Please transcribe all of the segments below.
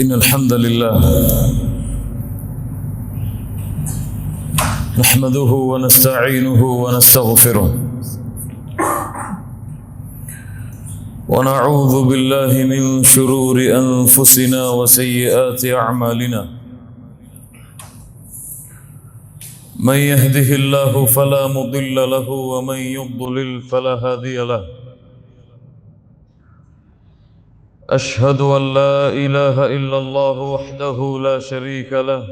إن الحمد لله نحمده ونستعينه ونستغفره ونعوذ بالله من شرور أنفسنا وسيئات أعمالنا من يهده الله فلا مضل له ومن يضلل فلا هادي له أشهد أن لا إله إلا الله وحده لا شريك له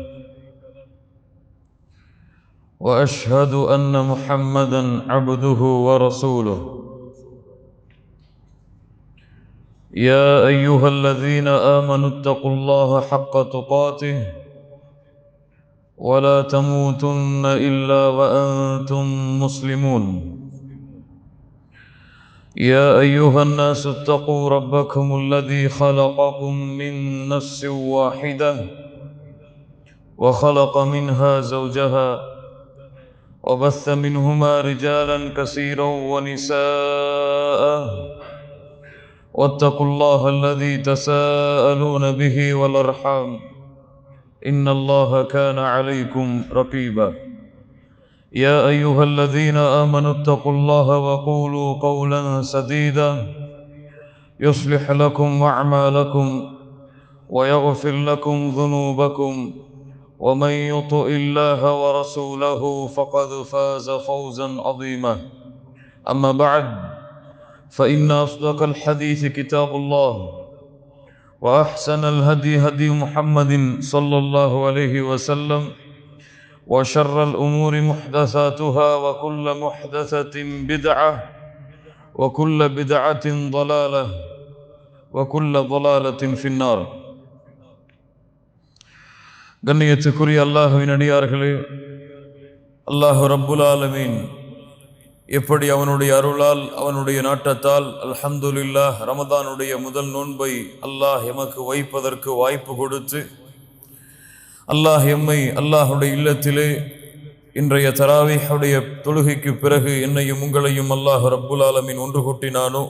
وأشهد أن محمدا عبده ورسوله يا أيها الذين آمنوا اتقوا الله حق تقاته ولا تموتن إلا وأنتم مسلمون يا أيها الناس اتقوا ربكم الذي خلقكم من نفس واحدة وخلق منها زوجها وبث منهما رجالا كثيرا ونساء واتقوا الله الذي تساءلون به والأرحام إن الله كان عليكم رقيبا يا أيها الذين آمنوا اتقوا الله وقولوا قولا سديدا يصلح لكم أعمالكم ويغفر لكم ذنوبكم ومن يطع الله ورسوله فقد فاز فوزا عظيما أما بعد فإن أصدق الحديث كتاب الله وأحسن الهدي هدي محمد صلى الله عليه وسلم وشر الأمور محدثاتها وكل محدثة بدعة وكل بدعة ضلالة وكل ضلالة في النار. கண்ணியத்துக்குரிய அல்லாஹ்வின் அடியார்களே, அல்லாஹ் ரப்புல் ஆலமீன் எப்படி அவனுடைய அருளால் அவனுடைய நாட்டத்தால் அல்ஹம்துலில்லாஹ் ரமதானுடைய முதல் நோன்பை அல்லாஹ் எமக்கு வைப்பதற்கு வாய்ப்பு கொடுத்து அல்லாஹ் எம்மை அல்லாஹுடைய இல்லத்திலே இன்றைய தராவீஹுடைய தொழுகைக்கு பிறகு என்னையும் உங்களையும் அல்லாஹ் ரப்புல் ஆலமீன் ஒன்று கூட்டினானோ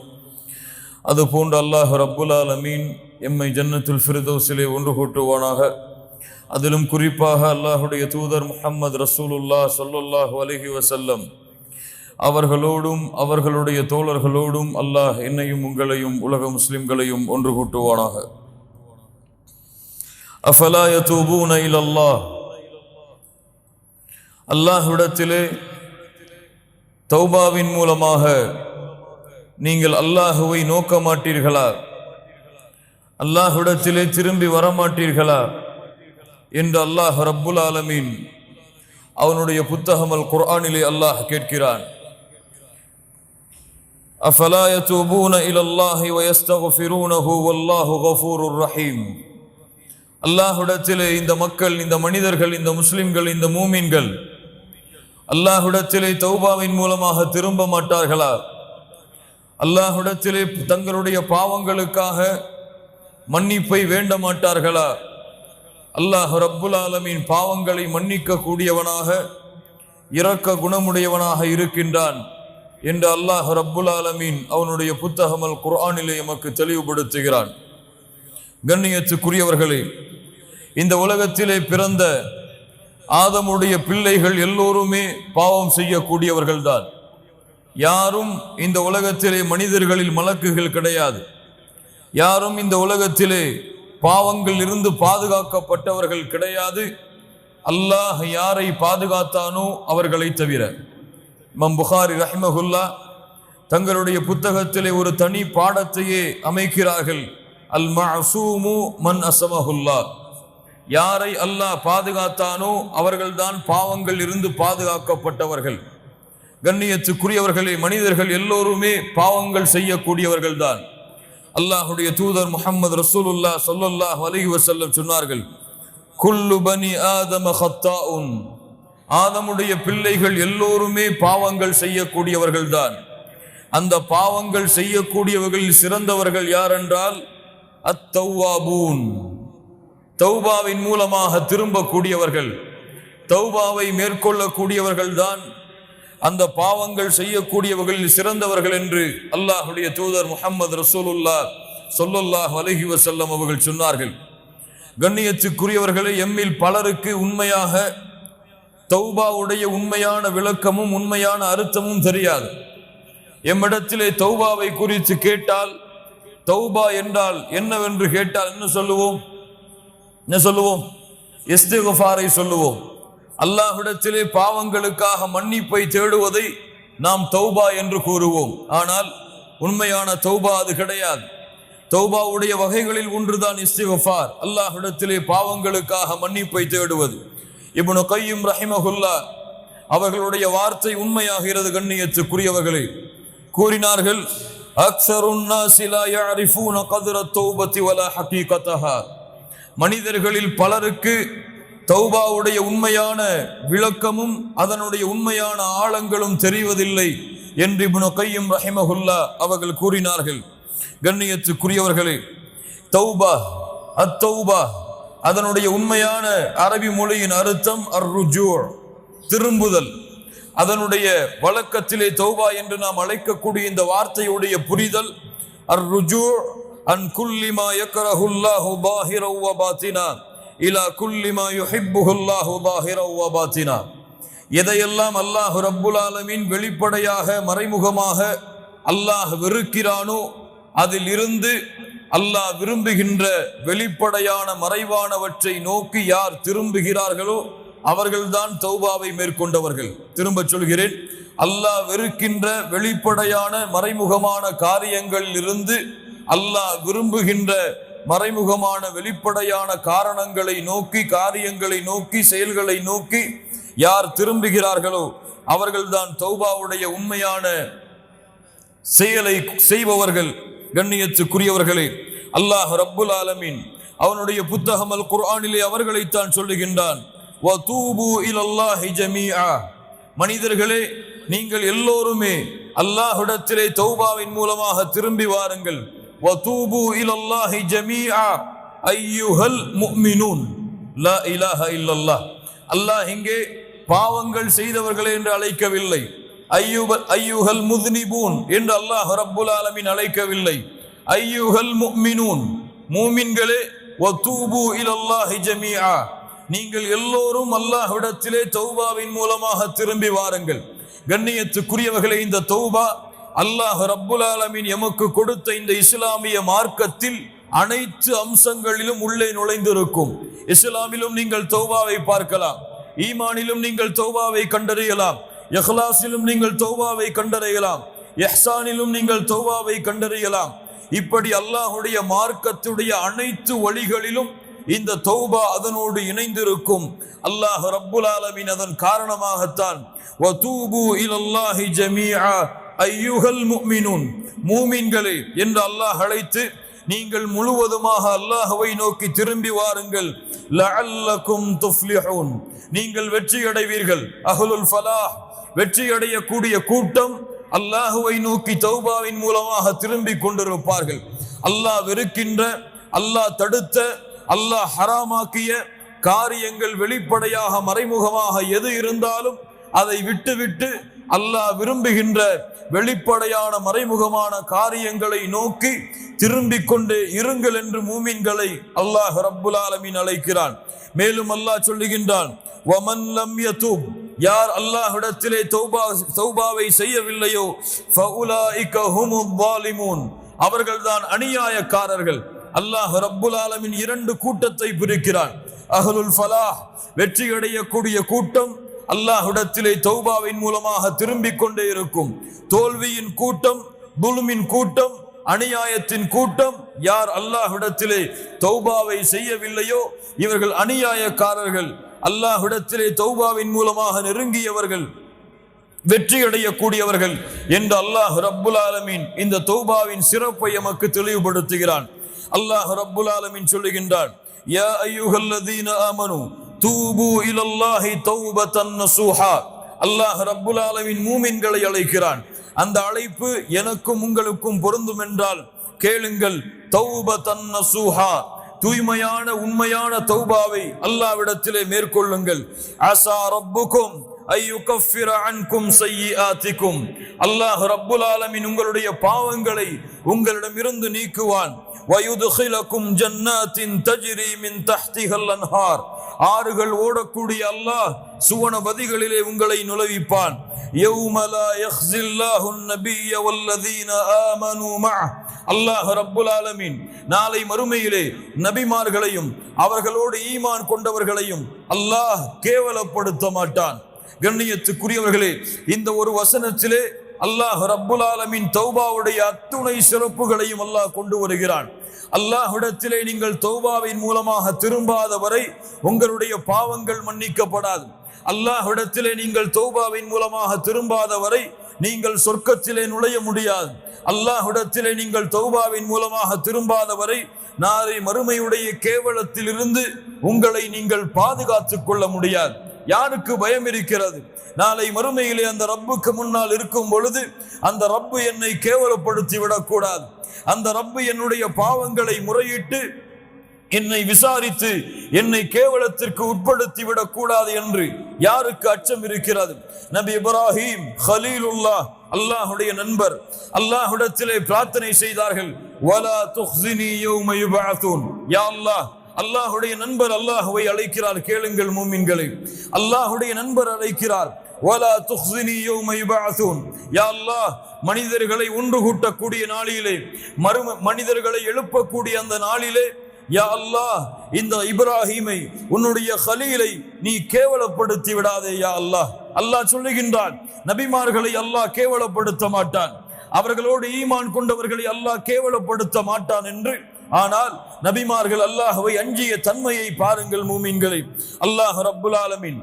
அதுபோன்று அல்லாஹ் ரப்புல் ஆலமீன் எம்மை ஜன்னத்துல் ஃபிர்தௌஸிலே ஒன்று கூட்டுவானாக. அதிலும் குறிப்பாக அல்லாஹுடைய தூதர் முஹம்மது ரசூலுல்லாஹ் ஸல்லல்லாஹு அலைஹி வஸல்லம் அவர்களோடும் அவர்களுடைய தோழர்களோடும் அல்லாஹ் என்னையும் உங்களையும் உலக முஸ்லிம்களையும் ஒன்று கூட்டுவானாக. அஃபலா யதூபூன இலல்லாஹ், அல்லாஹ்விடத்திலே தௌபாவின் மூலமாக நீங்கள் அல்லாஹுவை நோக்க மாட்டீர்களா, அல்லாஹ்விடத்திலே திரும்பி வரமாட்டீர்களா என்று அல்லாஹ் ரப்புல் ஆலமீன் அவனுடைய புத்தகம் அல் குர்ஆனிலே அல்லாஹ் கேட்கிறான். அஃபலா யதூபூன இலல்லாஹி வயஸ்தக்ஃபிரூனஹு வல்லாஹு கஃபூருர் ரஹீம். அல்லாஹ்விடத்திலே இந்த மக்கள், இந்த மனிதர்கள், இந்த முஸ்லிம்கள், இந்த மூமின்கள் அல்லாஹ்விடத்திலே தௌபாவின் மூலமாக திரும்ப மாட்டார்களா, அல்லாஹ்விடத்திலே தங்களுடைய பாவங்களுக்காக மன்னிப்பை வேண்ட மாட்டார்களா? அல்லாஹ் ரப்புல் ஆலமீன் பாவங்களை மன்னிக்க கூடியவனாக இரக்க குணமுடையவனாக இருக்கின்றான் என்று அல்லாஹ் ரப்புல் ஆலமீன் அவனுடைய புத்தகம் அல் குர்ஆனிலே எமக்கு தெளிவுபடுத்துகிறான். கண்ணியத்துக்குரியவர்களே, இந்த உலகத்திலே பிறந்த ஆதமுடைய பிள்ளைகள் எல்லோருமே பாவம் செய்யக்கூடியவர்கள்தான். யாரும் இந்த உலகத்திலே மனிதர்களில் மலக்குகள் கிடையாது. யாரும் இந்த உலகத்திலே பாவங்கள் இருந்து பாதுகாக்கப்பட்டவர்கள் கிடையாது. அல்லாஹ் யாரை பாதுகாத்தானோ அவர்களை தவிர. இமாம் புகாரி ரஹ்மஹுல்லாஹ் தங்களுடைய புத்தகத்திலே ஒரு தனி பாடத்தையே அமைக்கிறார்கள். அல் மஅசூமு மன் அஸமஹுல்லாஹ், யாரை அல்லாஹ் பாதுகாத்தானோ அவர்கள்தான் பாவங்கள் இருந்து பாதுகாக்கப்பட்டவர்கள். கண்ணியத்துக்குரியவர்களே, மனிதர்கள் எல்லோருமே பாவங்கள் செய்யக்கூடியவர்கள் தான். அல்லாஹுடைய தூதர் முஹம்மது ரசூலுல்லாஹ் ஸல்லல்லாஹு அலைஹி வஸல்லம் சொன்னார்கள், குல்லு பனி ஆதம ஹத்தாஉன், ஆதமுடைய பிள்ளைகள் எல்லோருமே பாவங்கள் செய்யக்கூடியவர்கள் தான். அந்த பாவங்கள் செய்யக்கூடியவர்களில் சிறந்தவர்கள் யார் என்றால் அத்தௌவாபூன், தௌபாவின் மூலமாக திரும்பக்கூடியவர்கள், தௌபாவை மேற்கொள்ளக்கூடியவர்கள் தான் அந்த பாவங்கள் செய்யக்கூடியவர்களில் சிறந்தவர்கள் என்று அல்லாஹுடைய தூதர் முஹம்மது ரசூலுல்லாஹ் ஸல்லல்லாஹு அலைஹி வஸல்லம் அவர்கள் சொன்னார்கள். கண்ணியத்துக்குரியவர்களே, எம்மில் பலருக்கு உண்மையாக தௌபாவுடைய உண்மையான விளக்கமும் உண்மையான அர்த்தமும் தெரியாது. எம்மிடத்திலே தௌபாவை குறித்து கேட்டால், தௌபா என்றால் என்னவென்று கேட்டால் என்ன சொல்லுவோம்? இஸ்திக்ஃபாரை சொல்லுவோம். அல்லாஹ்விடத்திலே பாவங்களுக்காக மன்னிப்பை தேடுவதை நாம் தௌபா என்று கூறுவோம். ஆனால் உண்மையான தௌபா அது கிடையாது. தௌபாவுடைய வகைகளில் ஒன்றுதான் இஸ்திக்ஃபார், அல்லாஹ்விடத்திலே பாவங்களுக்காக மன்னிப்பை தேடுவது. இப்னு கய்யிம் ரஹிமஹுல்லாஹ் அவர்களுடைய வார்த்தை உண்மையாகிறது. கண்ணியத்துக்குரியவர்களே, கூறினார்கள், அக்ஸருன் நாஸி லா யஅரிஃபூன கத்ர தௌபத்தி வலா ஹகீகதஹா. மனிதர்களில் பலருக்கு தௌபாவுடைய உண்மையான விளக்கமும் அதனுடைய உண்மையான ஆழங்களும் தெரிவதில்லை என்று இப்னு கய்யிம் ரஹிமஹுல்லாஹ் அவர்கள் கூறினார்கள். கண்ணியத்துக்குரியவர்களே, தௌபா, அத்தௌபா அதனுடைய உண்மையான அரபி மொழியின் அர்த்தம் அர்ருஜூ, திரும்புதல். அதனுடைய வழக்கத்திலே தௌபா என்று நாம் அழைக்கக்கூடிய இந்த வார்த்தையுடைய புரிதல் அர்ருஜூ அன் குல்லி மா யக்ரஹுல்லாஹு ظاهرا وباطنا இலா குல்லி மா யுஹிப்புல்லாஹு ظاهرا وباطنا. எதையெல்லாம் அல்லாஹ் ரப்புல் ஆலமீன் வெளிப்படையாக மறைமுகமாக அல்லாஹ் வெறுக்கிறானோ அதில் இருந்து அல்லாஹ் விரும்புகின்ற வெளிப்படையான மறைவானவற்றை நோக்கி யார் திரும்புகிறார்களோ அவர்கள்தான் தௌபாவை மேற்கொண்டவர்கள். திரும்ப சொல்கிறேன், அல்லாஹ் வெறுக்கின்ற வெளிப்படையான மறைமுகமான காரியங்களில் இருந்து அல்லாஹ் விரும்புகின்ற மறைமுகமான வெளிப்படையான காரணங்களை நோக்கி, காரியங்களை நோக்கி, செயல்களை நோக்கி யார் திரும்புகிறார்களோ அவர்கள்தான் தௌபாவுடைய உண்மையான செயலை செய்பவர்கள். கண்ணியத்துக்குரியவர்களே, அல்லாஹ் ரப்புல் ஆலமீன் அவனுடைய புத்தகம் அல் குர்ஆனிலே அவர்களைத்தான் சொல்லுகின்றான், வதூபு இலல்லாஹி ஜமீஆ. மனிதர்களே, நீங்கள் எல்லோருமே அல்லாஹ்விடத்திலே தௌபாவின் மூலமாக திரும்பி வாருங்கள். வதூபு இலல்லாஹி ஜமீஆ அய்யுஹல் முஃமினூன் லா இலாஹ இல்லல்லாஹ். அல்லாஹ் இங்கே பாவங்கள் செய்தவர்களே என்று அழைக்கவில்லை, ஐயுஹல் முத்னிபூன் என்று அல்லாஹ் ரப்புல் ஆலமீன் அழைக்கவில்லை. ஐயுஹல் முஃமினூன், மூமின்களே, வதூபு இலல்லாஹி ஜமீஆ, நீங்கள் எல்லோரும் அல்லாஹ்விடத்திலே தௌபாவின் மூலமாக திரும்பி வாருங்கள். கண்ணியத்துக்குரியவர்களே, இந்த தௌபா அல்லாஹ் ரப்புல் ஆலமீன் எமக்கு கொடுத்த இந்த இஸ்லாமிய மார்க்கத்தில் அனைத்து அம்சங்களிலும் உள்ளே நுழைந்திருக்கும். இஸ்லாமிலும் நீங்கள் தௌபாவை பார்க்கலாம், ஈமானிலும் நீங்கள் தௌபாவை கண்டறியலாம், இஹ்லாஸிலும் நீங்கள் தௌபாவை கண்டறியலாம், இஹ்சானிலும் நீங்கள் தௌபாவை கண்டறியலாம். இப்படி அல்லாஹ்வுடைய மார்க்கத்துடைய அனைத்து வழிகளிலும் இந்த தௌபா அதனோடு இணைந்திருக்கும். அல்லாஹ் ரப்புல் ஆலமீன் அதன் காரணமாகத்தான் வதூபு இலல்லாஹி ஜமீஆ அய்யுஹல் முஃமினூன், மூமின்களே என்று அல்லாஹ் அழைத்து நீங்கள் முழுவதுமாக அல்லாஹ்வை நோக்கி திரும்பி வாருங்கள். லஅல்லகும் துஃப்லிஹூன், நீங்கள் வெற்றி அடைவீர்கள். அஹ்லுல் ஃபலாஹ், வெற்றி அடையக்கூடிய கூட்டம் அல்லாஹ்வை நோக்கி தௌபாவின் மூலமாக திரும்பி கொண்டிருப்பார்கள். அல்லாஹ் வெறுக்கின்ற, அல்லாஹ் தடுத்த, அல்லாஹ் ஹராமாக்கிய காரியங்கள் வெளிப்படையாக மறைமுகமாக எது இருந்தாலும் அதை விட்டுவிட்டு அல்லாஹ் விரும்புகின்ற வெளிப்படையான மறைமுகமான காரியங்களை நோக்கி திரும்பிக் கொண்டே இருங்கள் என்று மூமின்களை அல்லாஹ் ரப்புல் ஆலமீன் அழைக்கிறான். மேலும் அல்லாஹ் சொல்லுகின்றான், வமன் லம் யதூப், யார் அல்லாஹ்விடத்திலே தௌபாவை செய்யவில்லையோ ஃபஉலாயிக ஹுமுல் ஸாலிமூன், அவர்கள்தான் அநியாயக்காரர்கள். அல்லாஹ் ரப்புல் ஆலமீன் இரண்டு கூட்டத்தை பிரிக்கிறான். அஹ்லுல் ஃபலாஹ், வெற்றி அடையக்கூடிய கூட்டம் அல்லாஹ்விடத்திலே தௌபாவின் மூலமாக திரும்பிக் கொண்டே இருக்கும். தோல்வியின் கூட்டம், துல்மின் கூட்டம், அநியாயத்தின் கூட்டம், யார் அல்லாஹ்விடத்திலே தௌபாவை செய்யவில்லையோ இவர்கள் அநியாயக்காரர்கள். அல்லாஹ்விடத்திலே தௌபாவின் மூலமாக நெருங்கியவர்கள் வெற்றி அடையக்கூடியவர்கள் என்று அல்லாஹ் ரப்புல் ஆலமீன் இந்த தௌபாவின் சிறப்பை எமக்கு தெளிவுபடுத்துகிறான். அல்லாஹ் ரப்புல் ஆலமீன் சொல்லுகின்றான், யா அய்யுஹல்லதீன ஆமனு தூபு இலல்லாஹி தௌபத்தன் நஸூஹா. அல்லாஹ் ரப்புல் ஆலமீன் மூமின்களை அழைக்கிறான். அந்த அழைப்பு எனக்கும் உங்களுக்கும் பொருந்தும் என்றால் கேளுங்கள். தௌபத்தன் நஸூஹா, தூய்மையான உண்மையான தௌபாவை அல்லாஹ்விடத்திலே மேற்கொள்ளுங்கள். அஸா ரப்புக்கும் அய்யுகஃபிர அன்கும் ஸய்யிஆத்திக்கும், அல்லாஹ் ரப்புல் ஆலமீன் உங்களுடைய பாவங்களை உங்களிடமிருந்து நீக்குவான். வயுதுகிலக்கும் ஜன்னாத்தின் தஜ்ரி மின் தஹ்திஹல் அன்ஹார், ஆறுகள் ஓடக்கூடிய அல்லாஹ் சுவனபதிகளிலே உங்களை நுழைவிப்பான். யௌம லா யஹ்ஸில்லாஹுன் நபிய்ய வல்லதீன ஆமனூ மஅஹ், அல்லாஹ் ரப்புல் ஆலமீன் நாளை மறுமையிலே நபிமார்களையும் அவர்களோடு ஈமான் கொண்டவர்களையும் அல்லாஹ் கேவலப்படுத்த மாட்டான். கண்ணியத்துக்குரியவர்களே, இந்த ஒரு வசனத்திலே அல்லாஹ் ரப்புல் ஆலமீன் தௌபாவுடைய அத்துணை சிறப்புகளையும் அல்லாஹ் கொண்டு வருகிறான். அல்லாஹ்விடத்திலே நீங்கள் தௌபாவின் மூலமாக திரும்பாத வரை உங்களுடைய பாவங்கள் மன்னிக்கப்படாது. அல்லாஹ்விடத்திலே நீங்கள் தௌபாவின் மூலமாக திரும்பாத வரை நீங்கள் சொர்க்கத்திலே நுழைய முடியாது. அல்லாஹ்விடத்திலே நீங்கள் தௌபாவின் மூலமாக திரும்பாத வரை நாளை மறுமையுடைய கேவலத்தில் இருந்து உங்களை நீங்கள் பாதுகாத்துக் கொள்ள முடியாது. யாருக்கு பயம் இருக்கிறது? நாளை மறுமையிலே அந்த ரப்புக்கு முன்னால் இருக்கும் பொழுது அந்த ரப்பு என்னை கேவலப்படுத்தி விடக்கூடாது, அந்த ரப்பு என்னுடைய பாவங்களை முறையிட்டு என்னை விசாரித்து என்னை கேவலத்திற்கு உட்படுத்தி விடக்கூடாது என்று யாருக்கு அச்சம் இருக்கிறது? நபி இப்ராஹிம் கலீலுல்லாஹ், அல்லாஹுடைய நண்பர், அல்லாஹ்விடத்திலே பிரார்த்தனை செய்தார்கள். வலா துக்ஸினி யௌம யுபஅஸூன், யா அல்லாஹ், அல்லாஹுடைய நண்பர் அல்லாஹ்வை அழைக்கிறார். கேளுங்கள் மூமின்களே, அல்லாஹுடைய நண்பர் அழைக்கிறார். வலா துக்ஸினி யௌம யுபஅஸூன், யா அல்லாஹ், மனிதர்களை ஒன்று கூட்டக்கூடிய நாளிலே, மனிதர்களை எழுப்பக்கூடிய அந்த நாளிலே, யா அல்லாஹ், இந்த இப்ராஹீமை உன்னுடைய கலீலை நீ கேவலப்படுத்தி விடாதே யா அல்லாஹ். அல்லாஹ் சொல்லுகின்றான், நபிமார்களை அல்லாஹ் கேவலப்படுத்த மாட்டான், அவர்களோடு ஈமான் கொண்டவர்களை அல்லாஹ் கேவலப்படுத்த மாட்டான் என்று. ஆனால் நபிமார்கள் அல்லாஹ்வை அஞ்சிய தன்மையை பாருங்கள் மூமின்களை. அல்லாஹ் ரப்புல் ஆலமீன்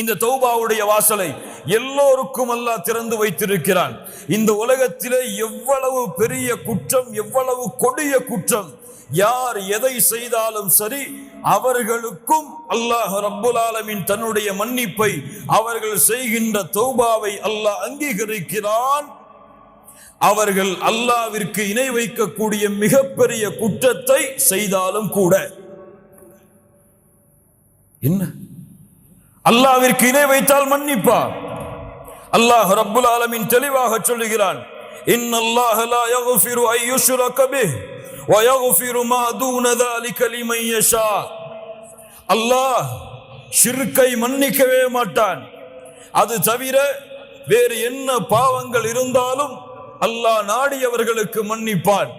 இந்த தௌபாவுடைய வாசலை எல்லோருக்கும் அல்லாஹ் திறந்து வைத்திருக்கிறான். இந்த உலகத்திலே எவ்வளவு பெரிய குற்றம், எவ்வளவு கொடிய குற்றம், யார் எதை செய்தாலும் சரி, அவர்களுக்கும் அல்லாஹ் ரப்புல் ஆலமீன் தன்னுடைய மன்னிப்பை, அவர்கள் செய்கின்ற தௌபாவை அல்லாஹ் அங்கீகரிக்கிறான். அவர்கள் அல்லாஹ்விற்கு இணை வைக்கக்கூடிய மிகப்பெரிய குற்றத்தை செய்தாலும் கூட. என்ன? அல்லாஹ்விற்கு இணை வைத்தால் மன்னிப்பா? அல்லாஹ் ரப்புல் ஆலமீன் தெளிவாக சொல்லுகிறான், இன்னல்லாஹ லா யக்ஃபிரு அன் யுஷ்ரக பிஹி வ யக்ஃபிரு மா தூன ذلك லிமன் யஷா. அல்லாஹ் ஷிர்க்கை மன்னிக்கவே மாட்டான். அது தவிர வேறு என்ன பாவங்கள் இருந்தாலும் அல்லாஹ் நாடியவர்களுக்கு மன்னிப்பான்.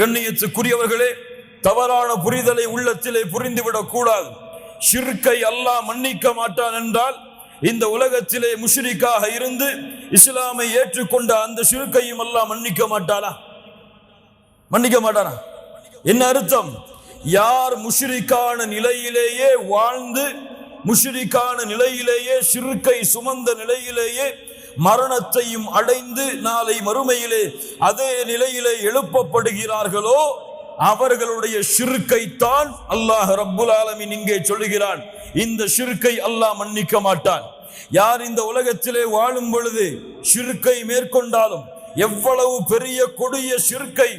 கண்ணியத்துக்குரியவர்களே, தவறான புரிதலை உள்ளத்திலே புரிந்துவிடக் கூடாது. ஷிர்க்கை அல்லாஹ் மன்னிக்க மாட்டான் என்றால் இந்த உலகத்திலே முஷ்ரிக்காக இருந்து இஸ்லாமை ஏற்றுக்கொண்ட அந்த ஷிர்க்கையும் அல்லாஹ் மன்னிக்க மாட்டானா? மன்னிக்க மாட்டானா? என்ன அர்த்தம்? யார் முஷ்ரிக்கான நிலையிலேயே வாழ்ந்து, முஷ்ரிக்கான நிலையிலேயே, ஷிர்க்கை சுமந்த நிலையிலேயே மரணத்தையும் அடைந்து நாளை மறுமையிலே அதே நிலையிலே எழுப்பப்படுகிறார்களோ அவர்களுடைய ஷிர்க்கை தான் அல்லாஹ் ரப்புல் ஆலமீன் இங்கே சொல்லுகிறான், இந்த ஷிர்க்கை அல்லாஹ் மன்னிக்க மாட்டான். யார் இந்த உலகத்திலே வாழும் பொழுது ஷிர்க்கை மேற்கொண்டாலும், எவ்வளவு பெரிய கொடிய ஷிர்க்கை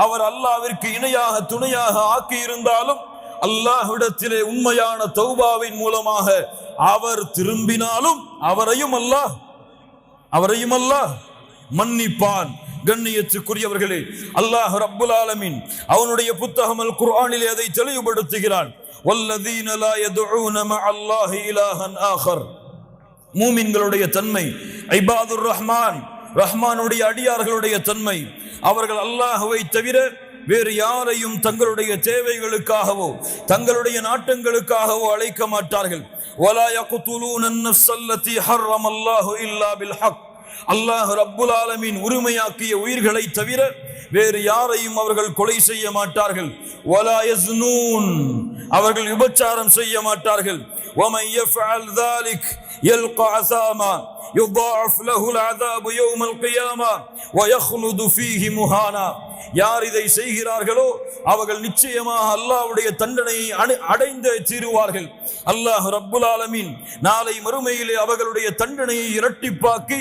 அவர் அல்லாஹ்விற்கு இணையாக துணையாக ஆக்கி இருந்தாலும், அல்லாஹ்விடத்திலே உண்மையான தௌபாவின் மூலமாக அவர் திரும்பினாலும் அவரையும் அல்லாஹ் மன்னிப்பான். கண்ணியத்துக்குரியவர்களே, அல்லாஹ் ரப்புல் ஆலமீன் அவனுடைய புத்தகம் அல் குர்ஆனிலே அதை தெளிவுபடுத்துகிறான். வல்லதீன லா யதுஊன மஅல்லாஹி இலாஹன் ஆகர். மூமின்களுடைய தன்மை, இபாதுர் ரஹ்மான், ரஹ்மானுடைய அடியார்களுடைய தன்மை, அவர்கள் அல்லாஹ்வை தவிர வேறு யாரையும் தங்களுடைய தேவைகளுக்காகவோ தங்களுடைய நாட்டங்களுக்காகவோ அழைக்க மாட்டார்கள். வலா யக்துலூன அன்-நஃப்ஸ அல்லதி ஹர்ரமல்லாஹு இல்லா பில் ஹக். அல்லாஹ் ரப்புல் ஆலமீன் உரிமையாக்கிய உயிர்களை தவிர வேறு யாரையும் அவர்கள் கொலை செய்ய மாட்டார்கள். வலா யஸ்னூன், அவர்கள் விபச்சாரம் செய்ய மாட்டார்கள். வமன் யஃஅல் ذلك يلقى عثاما يضاعف له العذاب يوم القيامة ويخلد فيه مهانا. யார் இதை செய்கிறார்களோ அவர்கள் நிச்சயமாக அல்லாஹ்வுடைய தண்டனையை அடைந்தே தீருவார்கள். அல்லாஹ் ரப்புல் ஆலமீன் நாளை மறுமையிலே அவர்களுடைய தண்டனையை இரட்டிப்பாக்கி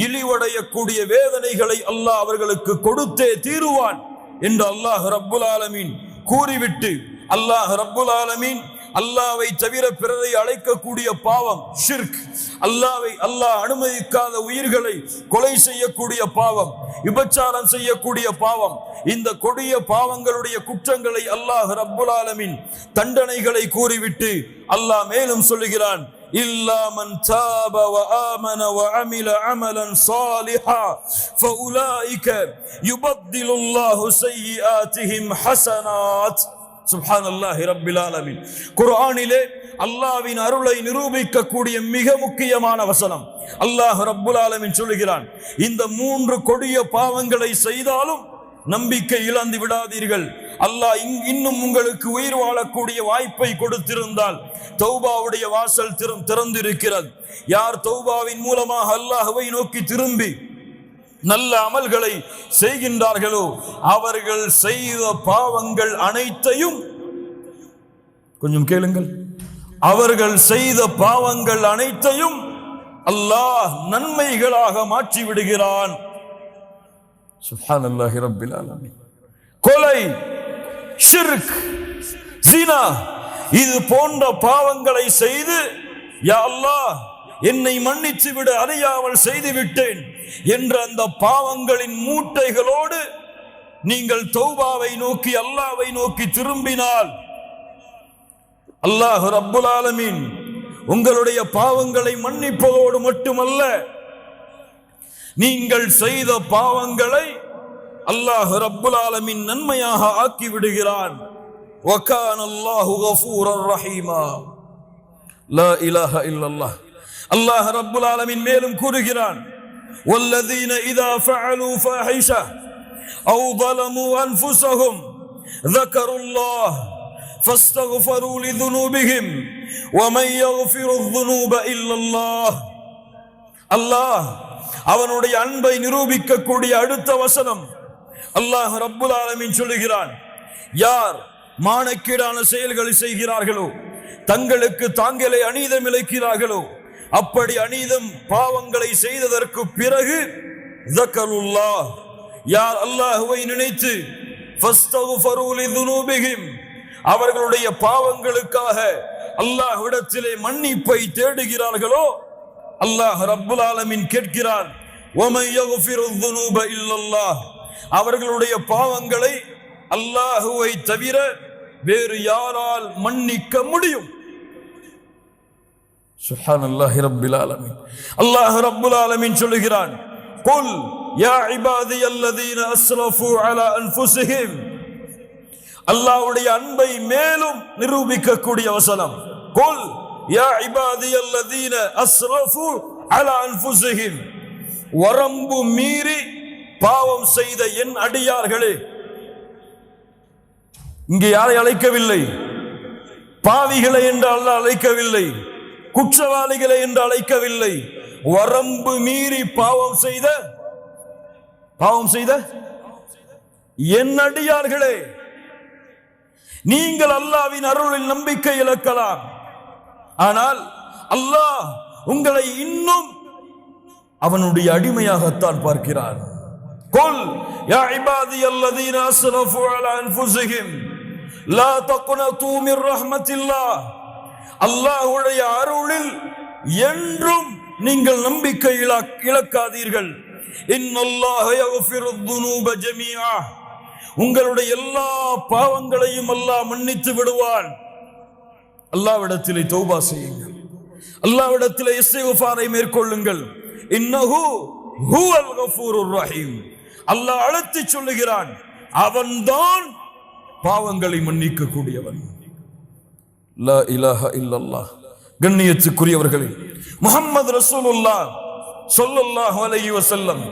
இழிவடையக்கூடிய வேதனைகளை அல்லாஹ் அவர்களுக்கு கொடுத்தே தீருவான் என்று அல்லாஹ் ரப்புல் ஆலமீன் கூறிவிட்டு, அல்லாஹ் ரப்புல் ஆலமீன் அல்லாஹ்வை தவிர பிறரை அழைக்கக்கூடிய பாவம் ஷிர்க், அல்லாஹ் அனுமதிக்காத உயிர்களை கொலை செய்யக்கூடிய பாவம், விபச்சாரம் செய்யக்கூடிய பாவம், இந்த கொடிய பாவங்களுடைய குற்றங்களை அல்லாஹ் ரப்புல் ஆலமீன் தண்டனைகளை கூறிவிட்டு அல்லாஹ் மேலும் சொல்லுகிறான், இல்லா மன் தாப வ ஆமன வ அமில அமலன் சாலிஹா ஃபஉலாயிக யுபத்திலுல்லாஹு ஸய்யிஆத்திஹிம் ஹஸனாத். சுப்ஹானல்லாஹி ரப்பில் ஆலமீன். குர்ஆனிலே அல்லாஹ்வின் அருளை நிரூபிக்கக்கூடிய மிக முக்கியமான வசனம். அல்லாஹ் ரப்புல் ஆலமீன் சொல்லுகிறான், இந்த 3 கொடிய பாவங்களை செய்தாலும் நம்பிக்கை இழந்து விடாதீர்கள். அல்லாஹ் இன்னும் உங்களுக்கு உயிர் வாழக்கூடிய வாய்ப்பை கொடுத்திருந்தால் தௌபாவுடைய வாசல் திறந்திருக்கிறது. யார் தௌபாவின் மூலமாக அல்லாஹ்வை நோக்கி திரும்பி நல்ல அமல்களை செய்கின்றார்களோ அவர்கள் செய்த பாவங்கள் அனைத்தையும், கொஞ்சம் கேளுங்கள், அவர்கள் செய்த பாவங்கள் அனைத்தையும் அல்லாஹ் நன்மைகளாக மாற்றி விடுகிறான். சுப்ஹானல்லாஹி ரப்பில் ஆலமீன். கொலை, ஷிர்க், ஜினா இது போன்ற பாவங்களை செய்து, யா அல்லாஹ் என்னை மன்னித்து விடு, அறியாமல் செய்து விட்டேன் என்ற அந்த பாவங்களின் மூட்டைகளோடு நீங்கள் தௌபாவை நோக்கி அல்லாஹ்வை நோக்கி திரும்பினால் அல்லாஹ் ரப்புல் ஆலமீன் உங்களுடைய பாவங்களை மன்னிப்பதோடு மட்டுமல்ல, நீங்கள் செய்த பாவங்களை அல்லாஹ் ரப்புல் ஆலமீன் நன்மையாக ஆக்கி விடுகிறான். வகான அல்லாஹு கஃபூரர் ரஹீமா. லா இலாஹ இல்லல்லாஹ். அல்லாஹ் ரப்புல் ஆலமீன் மேலும் கூறுகிறான், வல்லதீன இதா ஃபஅலூ ஃபாஹிஷா அவ் ظلموا أنفسهم ذكروا الله فاستغفروا لذنوبهم ومن يغفر الذنوب إلا الله. அல்லாஹ் அவனுடைய அன்பை நிரூபிக்கக்கூடிய அடுத்த வசனம் அல்லாஹ் ரப்புல் ஆலமீன் சொல்லுகிறான், யார் மானக்கேடான செயல்களை செய்கிறார்களோ, தங்களுக்கு தாங்களே அநீதம் இழைக்கிறார்களோ, அப்படி அநீதம் பாவங்களை செய்ததற்கு பிறகு ذكروا யார் அல்லாஹ்வை நினைத்து ஃபஸ்தக்ஃபரு லிதுனூபிஹிம் அவர்களுடைய பாவங்களுக்காக அல்லாஹ்விடத்திலே மன்னிப்பை தேடுகிறார்களோ, அல்லாஹ் ரப்புல் ஆலமீன் கேட்கிறான், வமன் யக்ஃபிரு ذுனூப இல்லல்லாஹ் அவர்களுடைய பாவங்களை அல்லாஹ்வை தவிர வேறு யாரால் மன்னிக்க முடியும்? சுப்ஹானல்லாஹி ரப்பில் ஆலமீன். அல்லாஹ் ரப்புல் ஆலமீன் சொல்லுகிறான், குல் யா இபாதியல்லதீன அஸ்ரஃபு அலா அன்ஃபுஸிஹிம். அல்லாஹ்வுடைய அன்பை மேலும் நிரூபிக்கக்கூடிய வசனம், குல் யா இபாதியல்லதீன அஸ்ரஃபு அலா அன்ஃபுஸிஹிம். வரம்பு மீறி பாவம் செய்த என் அடியார்களே. இங்கே யாரை அழைக்கவில்லை, பாவிகளை என்று அல்லாஹ் அழைக்கவில்லை, குற்றவாளிகளை என்று அழைக்கவில்லை. வரம்பு மீறி பாவம் செய்த என் அடியார்களே, நீங்கள் அல்லாஹ்வின் அருளில் நம்பிக்கை இழக்கலாம், ஆனால் அல்லாஹ் உங்களை இன்னும் அவனுடைய அடிமையாகத்தான் பார்க்கிறான். குல் யா இபாதியல்லதீன அஸ்ரஃபு அலா அன்ஃபுஸிஹிம் லா தக்னது மிர் ரஹ்மத்தில்லாஹ். அல்லாஹ்வுடைய அருளில் என்றும் நீங்கள் நம்பிக்கை இழக்காதீர்கள். இன்னல்லாஹ யக்ஃபிரு ذுனூப ஜமீஆ. உங்களுடைய எல்லா பாவங்களையும் அல்லாஹ் மன்னித்து விடுவான். அல்லாஹ்விடத்திலே தௌபா செய்யுங்கள், அல்லாஹ்விடத்திலே இஸ்திக்ஃபாரை மேற்கொள்ளுங்கள். இன்னஹு ஹுவல் கஃபூருர் ரஹீம். அல்லாஹ் அழைத்து சொல்லுகிறான், அவன்தான் பாவங்களை மன்னிக்க கூடியவன். லா இலாஹ இல்லல்லாஹ். கண்ணியத்துக்குரியவர்களே, முஹம்மது ரசூலுல்லாஹ் ஸல்லல்லாஹு அலைஹி வஸல்லம்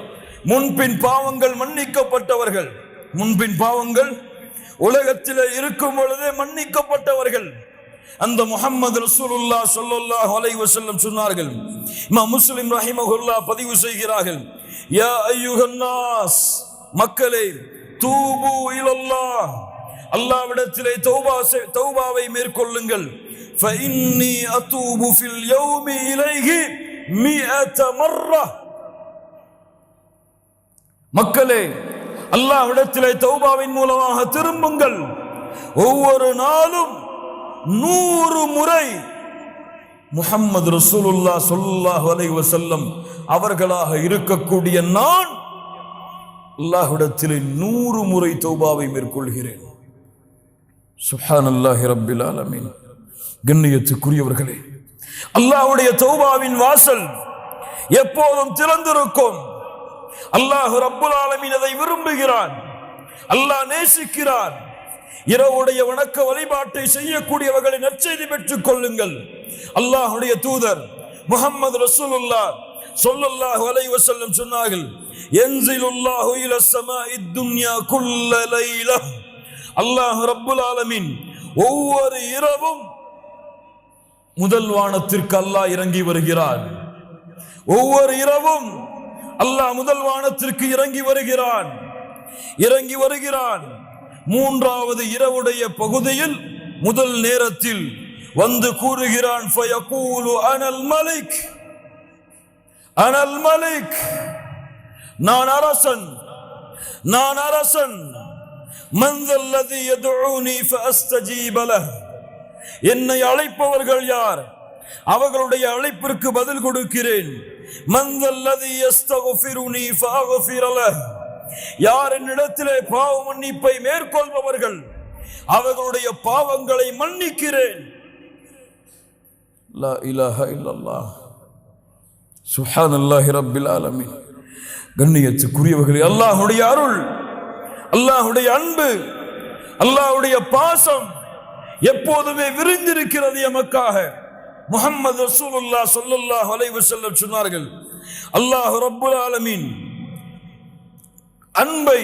முன்பின் பாவங்கள் மன்னிக்கப்பட்டவர்கள். முன்பின் பாவங்கள் உலகத்தில் இருக்கும் பொழுதே மன்னிக்கப்பட்டவர்கள். அந்த முஹம்மது ரசூலுல்லாஹ் ஸல்லல்லாஹு அலைஹி வஸல்லம் சொன்னார்கள், இமாம் முஸ்லிம் ரஹிமஹுல்லாஹ் பதிவு செய்கிறார்கள், யா அய்யுஹன் நாஸ், மக்களே, தூபு இலல்லாஹ், அல்லாஹ்விடத்திலே தௌபாவை மேற்கொள்ளுங்கள். ஃபஇன்னி அதூபு ஃபில் யௌமி இலைஹி 100 மர்ரா. மக்களே, அல்லாஹ்விடத்திலே தௌபாவின் மூலமாக திரும்புங்கள். ஒவ்வொரு நாளும் 100 முறை முஹம்மது ரசூலுல்லாஹ் ஸல்லல்லாஹு அலைஹி வஸல்லம் அவர்களாக இருக்கக்கூடிய நான் அல்லாஹ்விடத்திலே 100 முறை தௌபாவை மேற்கொள்கிறேன். சுப்ஹானல்லாஹி ரப்பில் ஆலமீன். கண்ணியத்துக்குரியவர்களே, அல்லாஹ்வுடைய தௌபாவின் வாசல் எப்போதும் திறந்திருக்கும். அல்லாஹ் ரப்புல் ஆலமீன் அதை விரும்புகிறான், அல்லாஹ் நேசிக்கிறான். இரவுடைய வணக்க வழிபாட்டை செய்யக்கூடியவர்களை நற்செய்தி பெற்றுக் கொள்ளுங்கள். அல்லாஹ்வுடைய தூதர் முஹம்மது ரசூலுல்லாஹ் ஸல்லல்லாஹு அலைஹி வஸல்லம் சொன்னார்கள், யன்ஸிலுல்லாஹு இலஸ் ஸமாஇத் துன்யா குல்ல லைலா. அல்லாஹ் ரப்புல் ஆலமீன் ஒவ்வொரு இரவும் முதல் வானத்திற்கு அல்லாஹ் இறங்கி வருகிறான். ஒவ்வொரு இரவும் அல்லாஹ் முதல் வானத்திற்கு இறங்கி வருகிறான். மூன்றாவது இரவுடைய பகுதியில் முதல் நேரத்தில் வந்து கூறுகிறான், ஃபயகூலு அனல் மலிக், அனல் மலிக், நான் அரசன். மன் தல்லதி யதுஊனி ஃபஅஸ்தஜீப லஹ், என்னை அழைப்பவர்கள் யார்? அவர்களுடைய அழைப்பிற்கு பதில் கொடுக்கிறேன். மன் தல்லதி யஸ்தக்ஃபிருனி ஃபஅக்ஃபிர லஹ், யார் என்னிடத்திலே பாவ மன்னிப்பை மேற்கொள்பவர்கள் அவர்களுடைய பாவங்களை மன்னிக்கிறேன். லா இலாஹா இல்லல்லாஹ். சுப்ஹானல்லாஹி ரப்பில் ஆலமீன். கண்ணியத்துக்குரியவர்களே, அல்லாஹ்வுடைய அருள், அல்லாஹ்வுடைய அன்பு, அல்லாஹ்வுடைய பாசம் எப்போதுமே விரிந்திருக்கிறது எமக்காக. முஹம்மது ரசூலுல்லாஹ் ஸல்லல்லாஹு அலைஹி வஸல்லம் சொன்னார்கள், அல்லாஹ் ரப்புல் ஆலமீன் அன்பை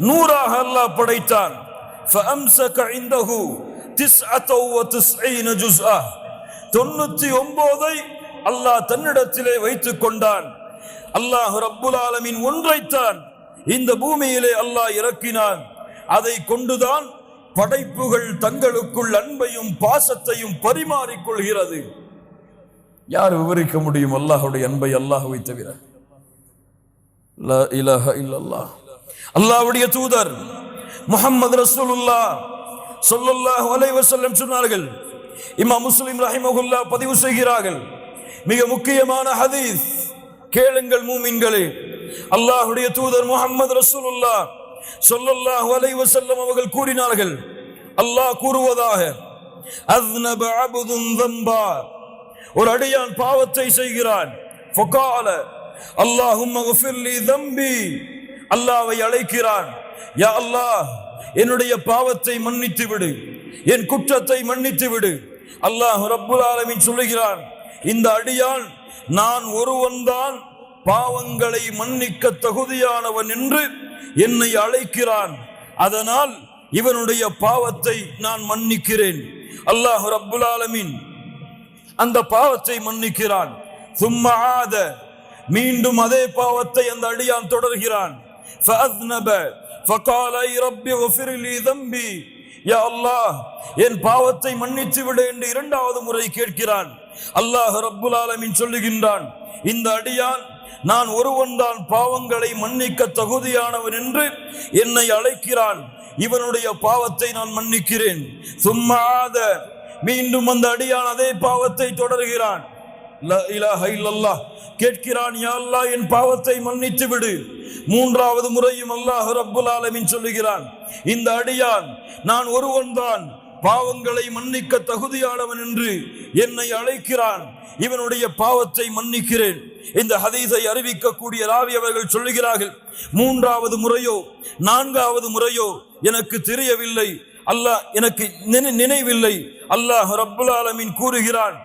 100ஆக அல்லாஹ் படைத்தான். ஃபஅம்ஸக இன்தஹு 99 ஜுஸ்ஆ, 99ஐ அல்லாஹ் தன்னிடத்திலே வைத்துக் கொண்டான். அல்லாஹ் ரப்புல் ஆலமீன் ஒன்றைத்தான் இந்த பூமியிலே அல்லாஹ் இறக்கினான். அதை கொண்டுதான் படைப்புகள் தங்களுக்குள் அன்பையும் பாசத்தையும் பரிமாறிக்கொள்கிறது. யார் விவரிக்க முடியும் அல்லாஹ்வுடைய அன்பை அல்லாஹ்வை தவிர? லா இலாஹா இல்லல்லாஹ். அல்லாஹ்வுடைய தூதர் முஹம்மது ரசூலுல்லாஹ் ஸல்லல்லாஹு அலைஹி வஸல்லம் சொன்னார்கள், இமாம் முஸ்லிம் ரஹிமஹுல்லாஹ் பதிவு செய்கிறார்கள், மிக முக்கியமான ஹதீஸ், கேளுங்கள் மூமின்களே. அல்லாஹ்வுடைய தூதர் முஹம்மது ரசூலுல்லாஹ் ஸல்லல்லாஹு அலைஹி வஸல்லம் அவர்கள் கூறினார்கள், அல்லாஹ் கூறுவதாக, அஸ்னப அப்துன் ذنبا, ஒரு அடியான் பாவத்தை செய்கிறான். ஃபகால அல்லாஹும்ம க்ஃபிர் லி ذنبي, அல்லாஹ்வை அழைக்கிறான், யா அல்லாஹ் என்னுடைய பாவத்தை மன்னித்து விடு, என் குற்றத்தை மன்னித்து விடு. அல்லாஹ் ரப்புல் ஆலமீன் சொல்லுகிறான், இந்த அடியான் நான் ஒருவன்தான் பாவங்களை மன்னிக்க தகுதியானவன் என்று என்னை அழைக்கிறான், அதனால் இவனுடைய பாவத்தை நான் மன்னிக்கிறேன். அல்லாஹ் ரப்புல் ஆலமீன் அந்த பாவத்தை மன்னிக்கிறான். சும்மா ஆத, மீண்டும் அதே பாவத்தை அந்த அடியான் தொடர்கிறான். ஃபஅஸ்னப ஃபகால ரப்பி க்ஃபிர் லி ذنبي, யா அல்லாஹ் என் பாவத்தை மன்னித்து விடு என்று இரண்டாவது முறை கேட்கிறான். அல்லாஹ் ரப்புல் ஆலமீன் சொல்லுகின்றான், இந்த அடியான் நான் ஒருவன்தான் பாவங்களை மன்னிக்க தகுதியானவன் என்று என்னை அழைக்கிறான், இவனுடைய பாவத்தை நான் மன்னிக்கிறேன். சும்மா ஆத, மீண்டும் அந்த அடியான் அதே பாவத்தை தொடர்கிறான். லா இலாஹா இல்லல்லாஹ், கேட்கிறான், யா அல்லாஹ் என் பாவத்தை மன்னித்து விடு. மூன்றாவது முறையும் அல்லாஹ் ரப்புல் ஆலமீன் சொல்லுகிறான், இந்த அடியான் நான் ஒருவன்தான் பாவங்களை மன்னிக்க தகுதியானவன் என்று என்னை அழைக்கிறான், இவனுடைய பாவத்தை மன்னிக்கிறேன். இந்த ஹதீஸை அறிவிக்கக்கூடிய ராவி அவர்கள் சொல்லுகிறார்கள், மூன்றாவது முறையோ நான்காவது முறையோ எனக்கு தெரியவில்லை, அல்லாஹ் எனக்கு நினைவில்லை. அல்லாஹ் ரப்புல் ஆலமீன் கூறுகிறான்,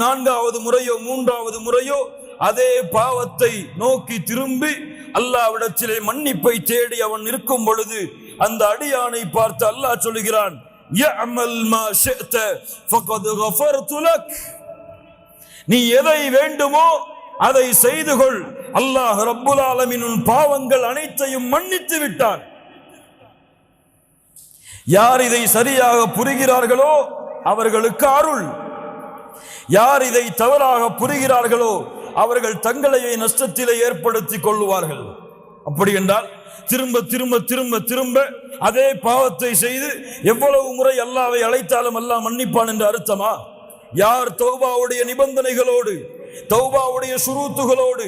நான்காவது முறையோ மூன்றாவது முறையோ அதே பாவத்தை நோக்கி திரும்பி அல்லாஹ்விடத்திலே மன்னிப்பை தேடி அவன் இருக்கும் பொழுது அந்த அடியானை பார்த்து அல்லாஹ் சொல்லுகிறான், யஅமல் மா ஷிஅத ஃபகத் கஃபர்து லக், நீ எதை வேண்டுமோ அதை செய்து கொள், அல்லாஹ் ரப்புல் ஆலமீன் உன் பாவங்கள் அனைத்தையும் மன்னித்து விட்டான். யார் இதை சரியாக புரிகிறார்களோ அவர்களுக்கு அருள், யார் இதை தவறாக புரிகிறார்களோ அவர்கள் தங்களையே நஷ்டத்திலே ஏற்படுத்திக் கொள்வார்கள். அப்படி என்றால் திரும்ப திரும்ப திரும்ப திரும்ப அதே பாவத்தை செய்து எவ்வளவு முறை அல்லாஹ்வை அழைத்தாலும் அல்லாஹ் மன்னிப்பான் என்று அர்த்தமா? யார் தௌபாவுடைய நிபந்தனைகளோடு, தௌபாவுடைய ஷுரூத்துகளோடு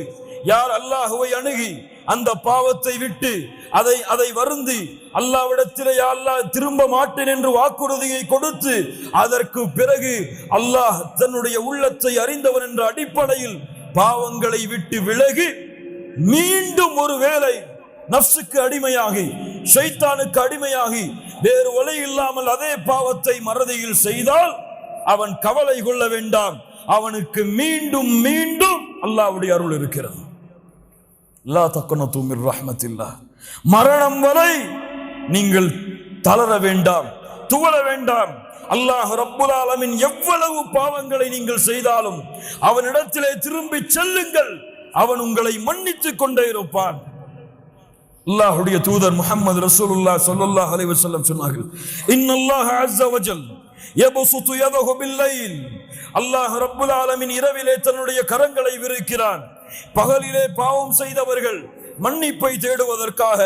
யார் அல்லாஹ்வை அணுகி அந்த பாவத்தை விட்டு அதை வருந்தி அல்லாஹ்விடத்திலே யா அல்லாஹ் திரும்ப மாட்டேன் என்று வாக்குறுதியை கொடுத்து அதற்கு பிறகு அல்லாஹ் தன்னுடைய உள்ளத்தை அறிந்தவன் என்ற அடிப்படையில் பாவங்களை விட்டு விலகி மீண்டும் ஒரு வேளை நஃப்ஸுக்கு அடிமையாகி ஷைத்தானுக்கு அடிமையாகி வேறு வழி இல்லாமல் அதே பாவத்தை மறதியில் செய்தால் அவன் கவலை கொள்ள வேண்டாம், அவனுக்கு மீண்டும் மீண்டும் அல்லாஹ்வுடைய அருள் இருக்கிறது. லா தக்னது மிர் ரஹ்மத்தில்லாஹ். மரணம் வரை நீங்கள் தளர வேண்டாம், துவள வேண்டாம். அல்லாஹ் ரப்புல் ஆலமீன் எவ்வளவு பாவங்களை நீங்கள் செய்தாலும் அவனிடத்திலே திரும்பி செல்லுங்கள், அவன் உங்களை மன்னித்துக் கொண்டே இருப்பான். அல்லாஹ்வுடைய தூதர் முஹம்மது ரசூலுல்லாஹ் ஸல்லல்லாஹு அலைஹி வஸல்லம் சொன்னார்கள், இன்னல்லாஹ அஸ்ஸ வஜல் யபசுது யதஹு பில்லைல். அல்லாஹ் ரப்புல் ஆலமீன் இரவிலே தன்னுடைய கரங்களை விரிக்கிறான். பகலிலே பாவம் செய்தவர்கள் மன்னிப்பை தேடுவதற்காக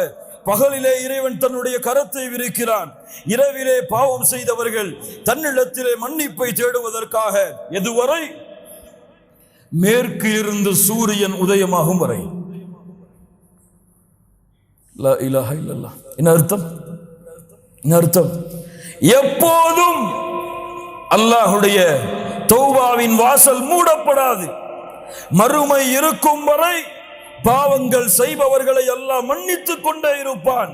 பகலிலே இறைவன் தன்னுடைய கரத்தை விரிக்கிறான். இரவிலே பாவம் செய்தவர்கள் தன்னிடத்திலே மன்னிப்பை தேடுவதற்காக எதுவரை? மேற்கு இருந்து சூரியன் உதயமாகும் வரை. லா இலாஹ இல்லல்லாஹ். என்ன அர்த்தம்? என்ன அர்த்தம்? எப்போதும் அல்லாஹ்வுடைய தௌபாவின் வாசல் மூடப்படாது. மறுமை இருக்கும் வரை பாவங்கள் செய்பவர்களை அல்லாஹ் மன்னித்துக் கொண்டே இருப்பான்.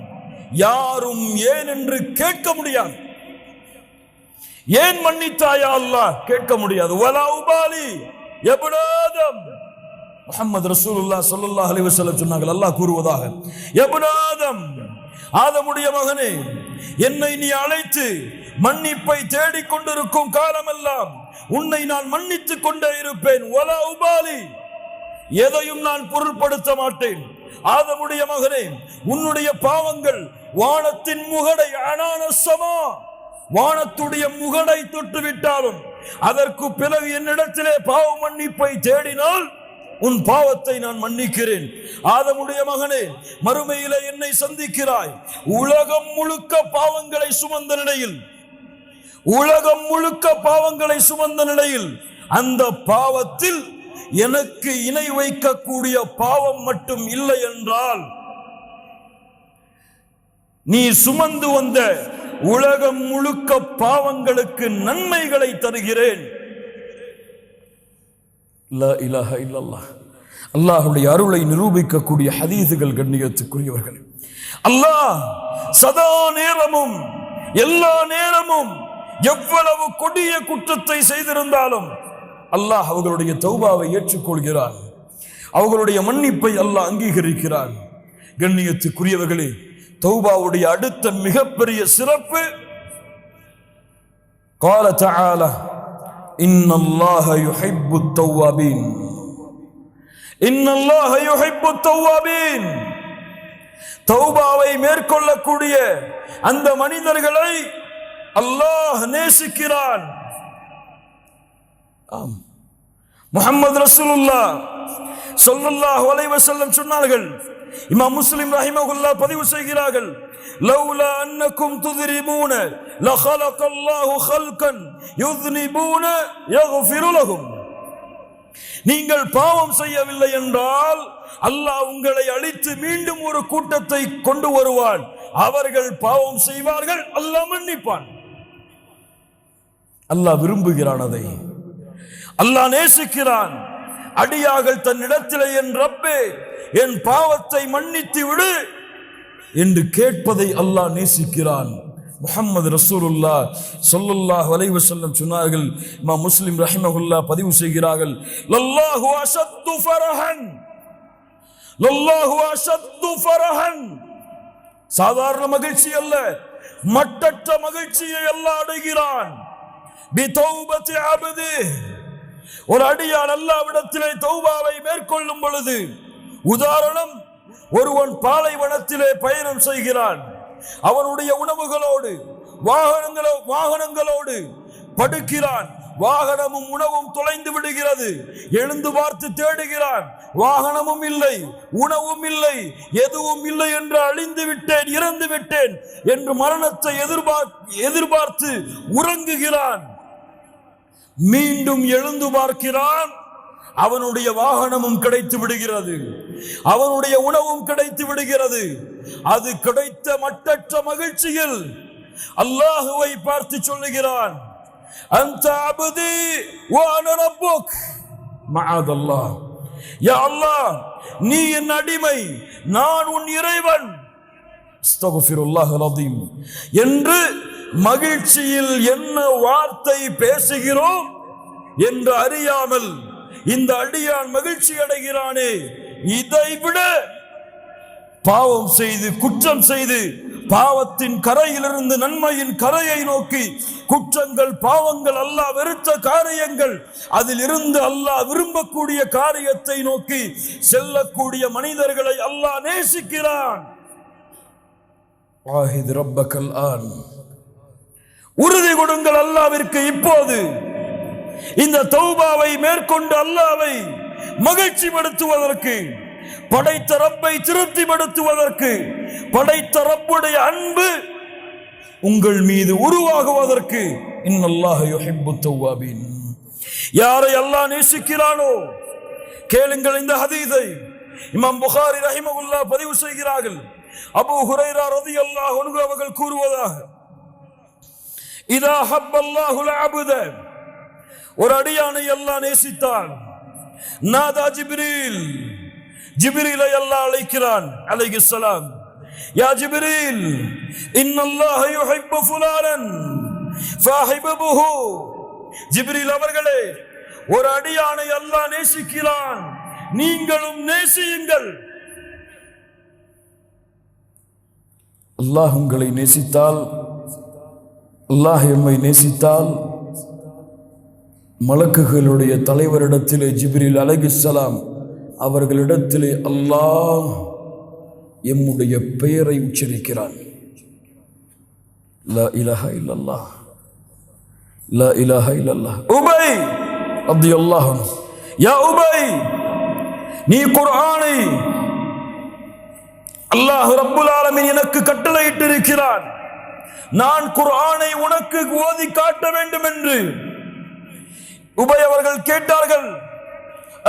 யாரும் ஏன் என்று கேட்க முடியாது. ஏன் மன்னித்தாயா அல்லாஹ் கேட்க முடியாது. வலா உபாலி இப்னு ஆதம். முஹம்மது ரசூலுல்லாஹ் ஸல்லல்லாஹு அலைஹி வஸல்லம் சொன்னார்கள், அல்லாஹ் கூறுவதாக, இப்னு ஆதம், ஆதமுடைய மகனே, என்னை நீ அழைத்து மன்னிப்பை தேடிக் கொண்டிருக்கும் காலமெல்லாம் உன்னை நான் மன்னித்துக் கொண்டே இருப்பேன். வலா உபாலி, எதையும் நான் பொருட்படுத்த மாட்டேன். ஆதமுடைய மகனே, உன்னுடைய பாவங்கள் வானத்தின் முகடை அனானசமா, வானத்துடைய முகடை தொட்டுவிட்டாலும் அதற்கு பிறகு என்னிடத்திலே பாவ மன்னிப்பை தேடினால் உன் பாவத்தை நான் மன்னிக்கிறேன். ஆதமுடைய மகனே, மறுமையிலே என்னை சந்திக்கிறாய். உலகம் முழுக்க பாவங்களை சுமந்த நிலையில், உலகம் முழுக்க பாவங்களை சுமந்த நிலையில் அந்த பாவத்தில் எனக்கு இணை வைக்கக்கூடிய பாவம் மட்டும் இல்லை என்றால் நீ சுமந்து வந்த உலகம் முழுக்க பாவங்களுக்கு நன்மைகளை தருகிறேன். லா இலாஹ இல்லல்லாஹ். அல்லாஹ்வுடைய அருளை நிரூபிக்கக்கூடிய ஹதீஸுகள் கண்ணியத்துக்குரியவர்கள். அல்லாஹ் சதா நேரமும் எல்லா நேரமும் எவ்வளவு கொடிய குற்றத்தை செய்திருந்தாலும் அல்லாஹ் அவர்களுடைய தௌபாவை ஏற்றுக்கொள்கிறான். அவர்களுடைய மன்னிப்பை அல்லாஹ் அங்கீகரிக்கிறான். கண்ணியத்துக்குரியவர்களே, தௌபாவுடைய அடுத்த மிகப்பெரிய சிறப்பு, قال تعالى إن الله يحب التوابين إن الله يحب التوابين. தௌபாவை மேற்கொள்ளக்கூடிய அந்த மனிதர்களை அல்லாஹ் நேசிக்கிறான். ஆம், முஹம்மது ரசூலுல்லாஹ் ஸல்லல்லாஹு அலைஹி வஸல்லம் சொன்னார்கள், இமாம் முஸ்லிம் ரஹிமஹுல்லாஹ் பதிவு செய்கிறார்கள், லௌலா அன்னக்கும் துذنبون لخلق الله خلقا يذنبون يغفر لهم. நீங்கள் பாவம் செய்யவில்லை என்றால் அல்லாஹ் உங்களை அழித்து மீண்டும் ஒரு கூட்டத்தை கொண்டு வருவான். அவர்கள் பாவம் செய்வார்கள், அல்லாஹ் மன்னிப்பான். அல்லாஹ் விரும்புகிறான், அதை அல்லாஹ் நேசிக்கிறான். அடியார்கள் தன்னிடத்திலே என் ரப்பே என் பாவத்தை மன்னித்து விடு என்று கேட்பதை அல்லாஹ் நேசிக்கிறான். முஹம்மது ரசூலுல்லாஹ் ஸல்லல்லாஹு அலைஹி வஸல்லம் சொன்னார்கள், இமாம் முஸ்லிம் ரஹிமஹுல்லாஹ் பதிவு செய்கிறார்கள், லல்லாஹு அஷத்து ஃபரஹன், லல்லாஹு அஷத்து ஃபரஹன். சாதாரண மகிழ்ச்சி அல்ல, மட்டற்ற மகிழ்ச்சியை அல்லாஹ் அடைகிறான். பிதௌபத்தி அப்தி, ஒரு அடியான் அல்லாஹ்விடத்திலே தௌபாவை மேற்கொள்ளும் பொழுது, உதாரணம், ஒருவன் பாலைவனத்திலே பயணம் செய்கிறான். அவனுடைய உணவுகளோடு வாகனங்களோடு படுக்கிறான். வாகனமும் உணவும் தொலைந்து விடுகிறது. எழுந்து பார்த்து தேடுகிறான், வாகனமும் இல்லை, உணவும் இல்லை, எதுவும் இல்லை என்று அழிந்து விட்டேன், இறந்து விட்டேன் என்று மரணத்தை எதிர்பார்த்து உறங்குகிறான். மீண்டும் எழுந்து பார்க்கிறான், அவனுடைய வாகனமும் கிடைத்து விடுகிறது, அவனுடைய உணவும் கிடைத்து விடுகிறது. அது கிடைத்த மட்டற்ற மகிழ்ச்சியில் அல்லாஹுவை பார்த்து சொல்லுகிறான், அன்த அப்தி வ அன ரப்புக், மஅதல்லாஹ், யா அல்லாஹ் நீ என் அடிமை, நான் உன் இறைவன், அஸ்தக்ஃபிருல்லாஹல் அஸீம் என்று மகிழ்ச்சியில் என்ன வார்த்தை பேசுகிறோம் என்று அறியாமல் இந்த அடியான் மகிழ்ச்சி அடைகிறானே, இதைவிட பாவம் செய்து குற்றம் செய்து பாவத்தின் கரையிலிருந்து நன்மையின் கரையை நோக்கி, குற்றங்கள் பாவங்கள் அல்லாஹ் வெறுத்த காரியங்கள் அதில் இருந்து அல்லாஹ் விரும்பக்கூடிய காரியத்தை நோக்கி செல்லக்கூடிய மனிதர்களை அல்லாஹ் நேசிக்கிறான். வாஹித் ரப்பக்கல் ஆன், உறுதி கொடுங்கள் அல்லாஹ்விற்கு இப்போது. இந்த தௌபாவை மேற்கொண்டு அல்லாஹ்வை மகிழ்ச்சிப்படுத்துவதற்கு, படைத்த ரப்பை திருப்திப்படுத்துவதற்கு, படைத்த ரப்புடைய அன்பு உங்கள் மீது உருவாகுவதற்கு. இன்னல்லாஹ யுஹிப்புத் தவ்வாபீன், யாரை அல்லாஹ் நேசிக்கிறானோ கேளுங்கள். இந்த ஹதீஸை இமாம் புகாரி ரஹிமஹுல்லாஹ் பதிவு செய்கிறார்கள். அபூ ஹுரைரா ரலியல்லாஹு அன்ஹு அவர்கள் கூறுவதாக, இதா ஹப்பல்லாஹுல் அப்த, ஒரு அடியானை அல்லாஹ் நேசித்தான், நாதா ஜிப்ரீல், ஜிப்ரீலை அல்லாஹ் அழைக்கிறான் அலைஹிஸ்ஸலாம், யா ஜிப்ரீல் இன்னல்லாஹ யுஹிப்பு ஃபுலானன் ஃபஹிபுஹு, ஜிப்ரீல் அவர்களே ஒரு அடியானை அல்லாஹ் நேசிக்கிறான், நீங்களும் நேசியுங்கள். அல்லாஹ் உங்களை நேசித்தால், அல்லாஹ் எம்மை நேசித்தால், மலக்குகளுடைய தலைவரிடத்திலே ஜிப்ரீல் அலைஹிஸ்ஸலாம் அவர்களிடத்திலே அல்லாஹ் எம்முடைய பெயரை உச்சரிக்கிறான். லா இலாஹா இல்லல்லாஹ், லா இலாஹா இல்லல்லாஹ். உபை ரலியல்லாஹு அன்ஹு, யா உபை, நீ குர்ஆனை அல்லாஹ் ரப்புல் ஆலமீன் எனக்கு கட்டளையிட்டு இருக்கிறான், நான் குர்ஆனை உனக்கு ஓதி காட்ட வேண்டும் என்று உபை அவர்கள் கேட்டார்கள்.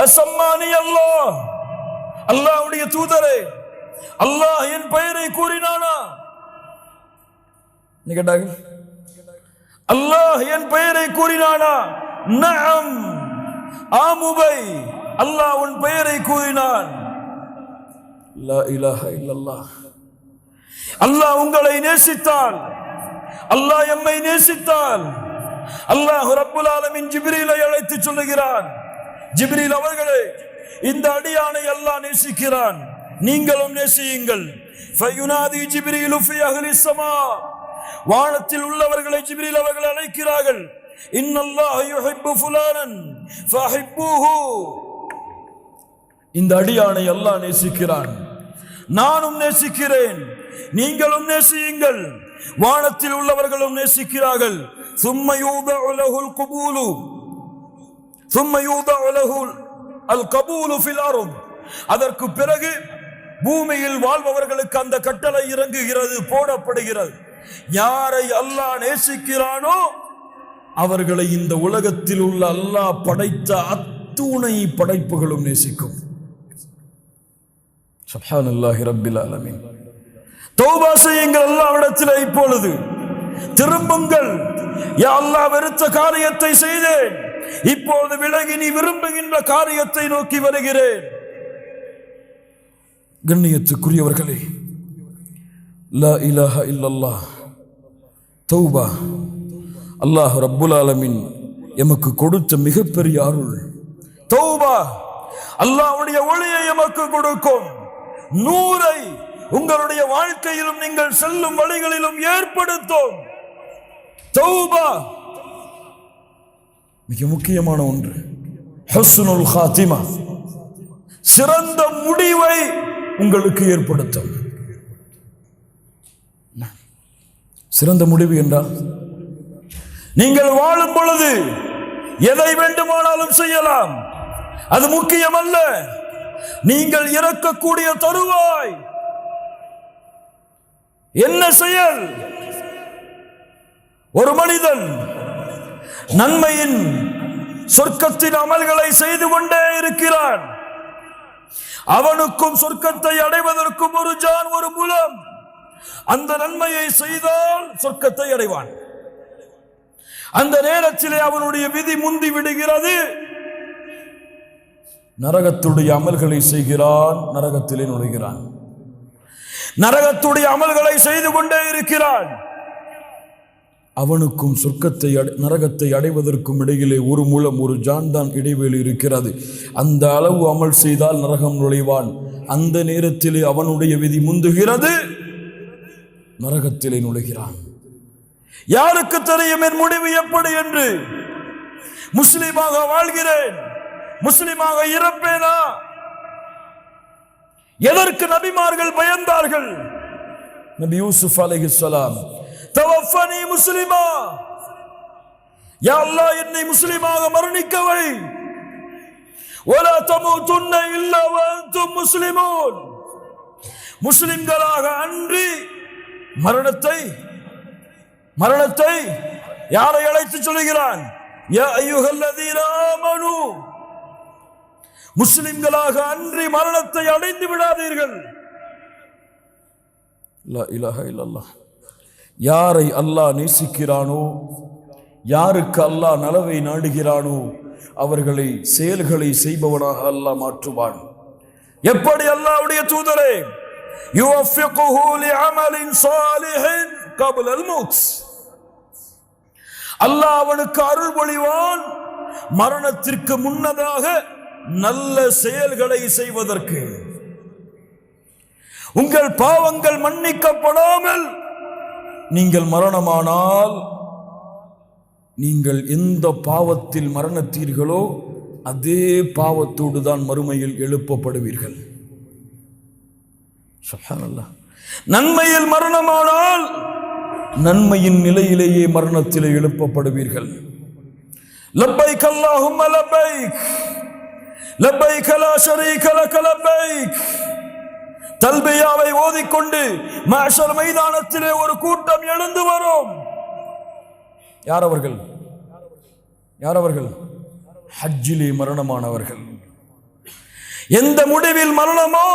அசம்மானி அல்லாஹ், அல்லாஹ்வுடைய தூதரே அல்லாஹ் என் பெயரை கூறினானா? கேட்டார்கள், அல்லாஹ் என் பெயரை கூறினானா? நஅம், ஆம் உபை, அல்லாஹ் உன் பெயரை கூறினான். லா இலாஹா இல்லல்லாஹ். அல்லாஹ் உங்களை நேசித்தால், அல்லாஹ் எம்மை நேசித்தால், அல்லாஹ் ரப்புல் ஆலமீன் ஜிப்ரீலை அழைத்து சொல்லுகிறான், ஜிப்ரீல் அவர்களே இந்த அடியானை அல்லாஹ் நேசிக்கிறான், நீங்களும் நேசியுங்கள். ஃபயுனாதி ஜிப்ரீலு ஃபி அஹ்லிஸ் ஸமா, வானத்தில் உள்ளவர்களை ஜிப்ரீல் அவர்கள் அழைக்கிறார்கள், இன்னல்லாஹ யுஹிப்பு ஃபுலானன் ஃபஹிப்புஹு, இந்த அடியானை அல்லாஹ் நேசிக்கிறான், நானும் நேசிக்கிறேன், நீங்களும் நேசியுங்கள். வானத்தில் உள்ளவர்களும் நேசிக்கிறார்கள். ثم يوضع له القبول ثم يوضع له القبول في الارض, அதற்கு பிறகு பூமியில் வாழ்பவர்களுக்கு அந்த கட்டளை இறங்குகிறது, போடப்படுகிறது. யாரை அல்லாஹ் நேசிக்கிறானோ அவர்களை இந்த உலகத்தில் உள்ள அல்லாஹ் படைத்த அத்துணை படைப்புகளும் நேசிக்கும். சுப்ஹானல்லாஹி ரப்பில் ஆலமீன். தௌபா செய்யுங்கள் அல்லாஹ்விடத்தில், இப்பொழுது திரும்புங்கள். யா அல்லாஹ் வெறுத்த காரியத்தை செய்தேன், இப்போது விலகி நீ விரும்புகின்ற காரியத்தை நோக்கி வருகிறேன். கண்ணியத்துக்குரியவர்களே, லா இலாஹா இல்லல்லாஹ், தௌபா அல்லாஹ் ரப்புல் ஆலமீன் எமக்கு கொடுத்த மிகப்பெரிய அருள். தௌபா அல்லாஹ்வுடைய ஒளியை எமக்கு கொடுக்கும். நூரை உங்களுடைய வாழ்க்கையிலும் நீங்கள் செல்லும் வழிகளிலும் ஏற்படுத்தும். தௌபா மிக முக்கியமான ஒன்று. ஹுஸ்னுல் காத்திமா, சிறந்த முடிவை உங்களுக்கு ஏற்படுத்தும். சிறந்த முடிவு என்றால் நீங்கள் வாழும் பொழுது எதை வேண்டுமானாலும் செய்யலாம், அது முக்கியமல்ல. நீங்கள் இறக்கக்கூடிய தருவாய் என்ன செயல்? ஒரு மனிதன் நன்மையின் சொர்க்கத்தின் அமல்களை செய்து கொண்டே இருக்கிறான். அவனுக்கும் சொர்க்கத்தை அடைவதற்கும் ஒரு ஜான், ஒரு முலம். அந்த நன்மையை செய்தால் சொர்க்கத்தை அடைவான். அந்த நேரத்திலே அவனுடைய விதி முந்தி விடுகிறது. நரகத்துடைய அமல்களை செய்கிறான், நரகத்திலே நுழைகிறான். நரகத்துடைய அமல்களை செய்து கொண்டே இருக்கிறான். அவனுக்கும் சொர்க்கத்தை நரகத்தை அடைவதற்கும் இடையிலே ஒரு முலம், ஒரு ஜான் தான் இடைவெளி இருக்கிறது. அந்த அளவு அமல் செய்தால் நரகம் நுழைவான். அந்த நேரத்திலே அவனுடைய விதி முந்துகிறது, நரகத்திலே நுழைகிறான். யாருக்கு தெரியும் என் முடிவு எப்படி என்று? முஸ்லிமாக வாழ்கிறேன், முஸ்லிமாக இறப்பேனா? எதற்கு நபிமார்கள் பயந்தார்கள்? நபி யூசுப் அலைஹிஸ்ஸலாம், தவஃபனி முஸ்லிமா, யா அல்லாஹ் என்னை முஸ்லிமாக மரணிக்க வை. வலா தமூதுன்ன இல்லா வ அன்தும் முஸ்லிமூன், முஸ்லிம்களாக அன்றி மரணத்தை யாரை அழைத்து சொல்கிறான்? யா அய்யுஹல்லதீன ஆமனூ, முஸ்லிம்களாக அன்றி மரணத்தை அடைந்து விடாதீர்கள். லா இலாஹா இல்லல்லாஹ். யாரை அல்லாஹ் நேசிக்கிறானோ, யாருக்கு அல்லாஹ் நலவை நாடுகிறானோ அவர்களை செயல்களை செய்பவனாக அல்லாஹ் மாற்றுவான். எப்படி அல்லாஹ்வுடைய தூதரே, யுவஃபிகுஹு லிஅமலின் ஸாலிஹின் கப்ல அல்-மௌத், அல்லாஹ் அவனுக்கு அருள் பொழிவான் மரணத்திற்கு முன்னதாக நல்ல செயல்களை செய்வதற்கு. உங்கள் பாவங்கள் மன்னிக்கப்படாமல் நீங்கள் மரணமானால், நீங்கள் எந்த பாவத்தில் மரணத்தீர்களோ அதே பாவத்தோடு தான் மறுமையில் எழுப்பப்படுவீர்கள். சுப்ஹானல்லாஹ். நன்மையில் மரணமானால் நன்மையின் நிலையிலேயே மரணத்திலே எழுப்பப்படுவீர்கள். லப்பைக் அல்லாஹும்ம லப்பைக், லப்பைக் லா ஷரீக லக லப்பைக். தல்பியாவை ஓதிக்கொண்டு மஹ்ஷர் மைதானத்திலே ஒரு கூட்டம் எழுந்து வரும். யார் அவர்கள்? ஹஜ்ஜிலே மரணமானவர்கள். எந்த முடிவில் மரணமோ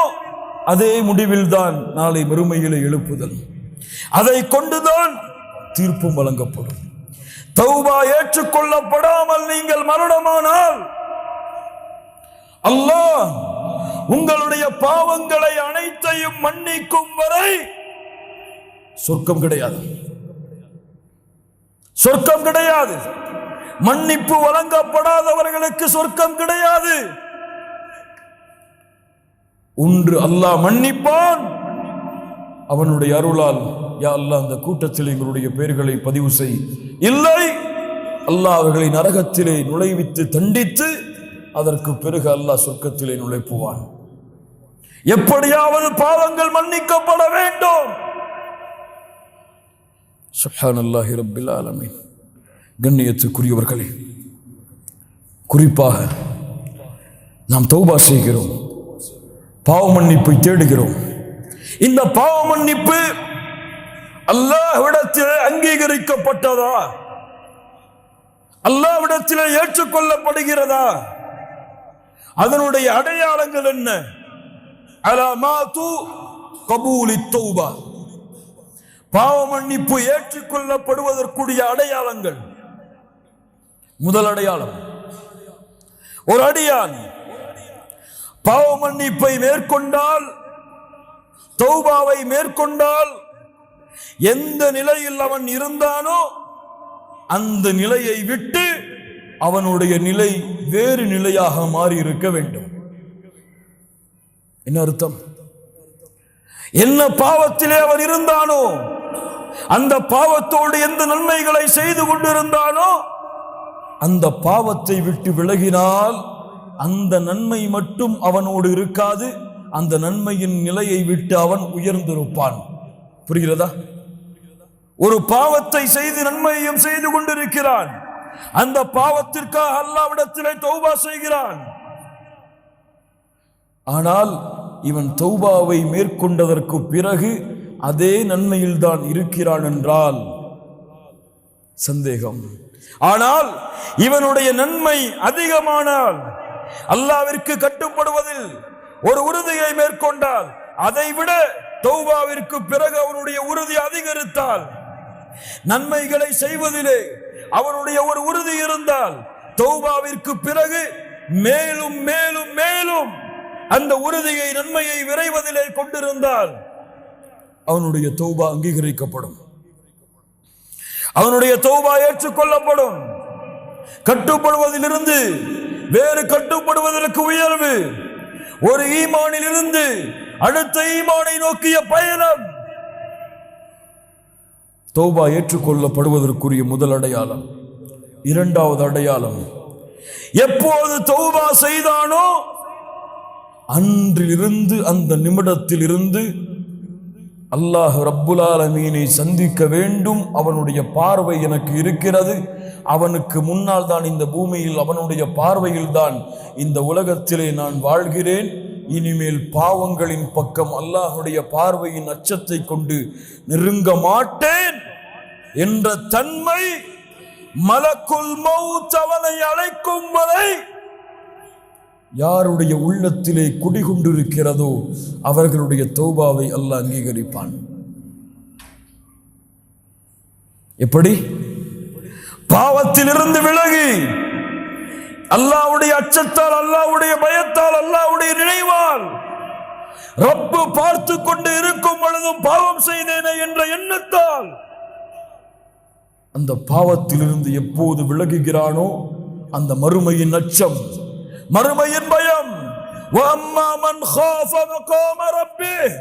அதே முடிவில் தான் நாளை மறுமையிலே எழுப்புதல். அதை கொண்டுதான் தீர்ப்பும் வழங்கப்படும். தௌபா ஏற்றுக்கொள்ளப்படாமல் நீங்கள் மரணமானால் அல்லாஹ் உங்களுடைய பாவங்களை அனைத்தையும் மன்னிக்கும் வரை சொர்க்கம் கிடையாது. மன்னிப்பு வழங்கப்படாதவர்களுக்கு சொர்க்கம் கிடையாது. ஒன்று அல்லாஹ் மன்னிப்பான், அவனுடைய அருளால் யா அல்லாஹ் அந்த கூட்டத்தில் எங்களுடைய பெயர்களை பதிவு செய். இல்லை, அல்லாஹ் அவர்களை நரகத்திலே நுழைவித்து தண்டித்து அதற்கு பிறகு அல்லாஹ் சொர்க்கத்திலே நுழைப்புவான். எப்படியாவது பாவங்கள் மன்னிக்கப்பட வேண்டும். சுப்ஹானல்லாஹி ரப்பில் ஆலமீன். கண்ணியத்துக்குரியவர்களே, குறிப்பாக நாம் தௌபா செய்கிறோம், பாவ மன்னிப்பை தேடுகிறோம். இந்த பாவ மன்னிப்பு அல்லாஹ்விடத்திலே அங்கீகரிக்கப்பட்டதா? அல்லாஹ்விடத்திலே ஏற்றுக்கொள்ளப்படுகிறதா? அதனுடைய அடையாளங்கள் என்ன? அலாமாத்து கபூலி தௌபா, பாவ மன்னிப்பு ஏற்றுக்கொள்ளப்படுவதற்குரிய அடையாளங்கள். முதல் அடையாளம், ஒரு அடியான் பாவ மன்னிப்பை மேற்கொண்டால், தௌபாவை மேற்கொண்டால், எந்த நிலையில் அவன் இருந்தானோ அந்த நிலையை விட்டு அவனுடைய நிலை வேறு நிலையாக மாறி இருக்க வேண்டும். என்ன அர்த்தம்? என்ன பாவத்திலே அவன் இருந்தானோ, அந்த பாவத்தோடு எந்த நன்மைகளை செய்து கொண்டிருந்தானோ அந்த பாவத்தை விட்டு விலகினால் அந்த நன்மை மட்டும் அவனோடு இருக்காது, அந்த நன்மையின் நிலையை விட்டு அவன் உயர்ந்திருப்பான். புரிகிறதா? ஒரு பாவத்தை செய்து நன்மையையும் செய்து கொண்டிருக்கிறான், அந்த பாவத்திற்காக அல்லாஹ்விடத்திலே தௌபா செய்கிறான். ஆனால் இவன் தௌபாவை மேற்கொண்டதற்கு பிறகு அதே நன்மையில் தான் இருக்கிறான் என்றால் சந்தேகம். ஆனால் இவனுடைய நன்மை அதிகமானால், அல்லாஹ்விற்கு கட்டுப்படுவதில் ஒரு உறுதியை மேற்கொண்டால், அதைவிட தௌபாவிற்கு பிறகு அவனுடைய உறுதி அதிகரித்தால், நன்மைகளை செய்வதிலே அவனுடைய ஒரு உறுதி இருந்தால், தௌபாவிற்கு பிறகு மேலும் மேலும் மேலும் அந்த உறுதியை, நன்மையை விரைவதிலே கொண்டிருந்தால் அவனுடைய தௌபா அங்கீகரிக்கப்படும், அவனுடைய தௌபா ஏற்றுக்கொள்ளப்படும். கட்டுப்படுவதிலிருந்து வேறு கட்டுப்படுவதற்கு உயர்வு, ஒரு ஈமானில் இருந்து அடுத்த ஈமானை நோக்கிய பயணம். தௌபா ஏற்றுக்கொள்ளப்படுவதற்குரிய முதல் அடையாளம். இரண்டாவது அடையாளம், எப்போது தௌபா செய்தானோ அன்றிலிருந்து, அந்த நிமிடத்தில் இருந்து அல்லாஹ் ரப்புல் ஆலமீனை சந்திக்க வேண்டும். அவனுடைய பார்வை எனக்கு இருக்கிறது, அவனுக்கு முன்னால் தான் இந்த பூமியில், அவனுடைய பார்வையில் தான் இந்த உலகத்திலே நான் வாழ்கிறேன். இனிமேல் பாவங்களின் பக்கம் அல்லாஹுடைய பார்வையின் அச்சத்தை கொண்டு நெருங்க மாட்டேன் என்ற தன்மை மலக்குல் மௌத் அவனை அழைக்கும் வரை யாருடைய உள்ளத்திலே குடிகொண்டிருக்கிறதோ அவர்களுடைய தௌபாவை அல்லாஹ் அங்கீகரிப்பான். எப்படி? பாவத்திலிருந்து விலகி அல்லாஹ்வுடைய அச்சத்தால், அல்லாஹ்வுடைய பயத்தால், அல்லாஹ்வுடைய நினைவால், ரப்பு பார்த்து கொண்டு இருக்கும் பொழுதும் பாவம் செய்தேனே என்ற எண்ணத்தால் அந்த பாவத்திலிருந்து எப்போது விலகுகிறானோ அந்த மறுமையின் அச்சம், மறுமையின் பயம். வஅம்மா மன் காஃப மகாம ரப்பிஹ்,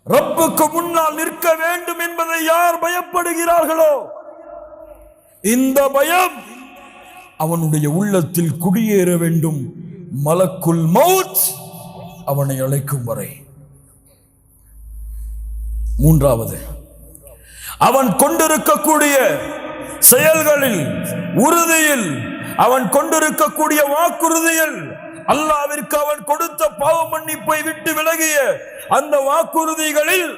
ரப்புக்கு முன்னால் நிற்க வேண்டும் என்பதை யார் பயப்படுகிறார்களோ இந்த பயம் அவனுடைய உள்ளத்தில் குடியேற வேண்டும். மலக்குல் மௌத் அவனை அழைக்கும் வரை. மூன்றாவது, அவன் கொண்டிருக்கக்கூடிய செயல்களில், உறுதியில், அவன் கொண்டிருக்கக்கூடிய வாக்குறுதியில், அல்லாஹ்விற்கு அவன் கொடுத்த பாவ மன்னிப்பை விட்டு விலகிய அந்த வாக்குறுதிகளில்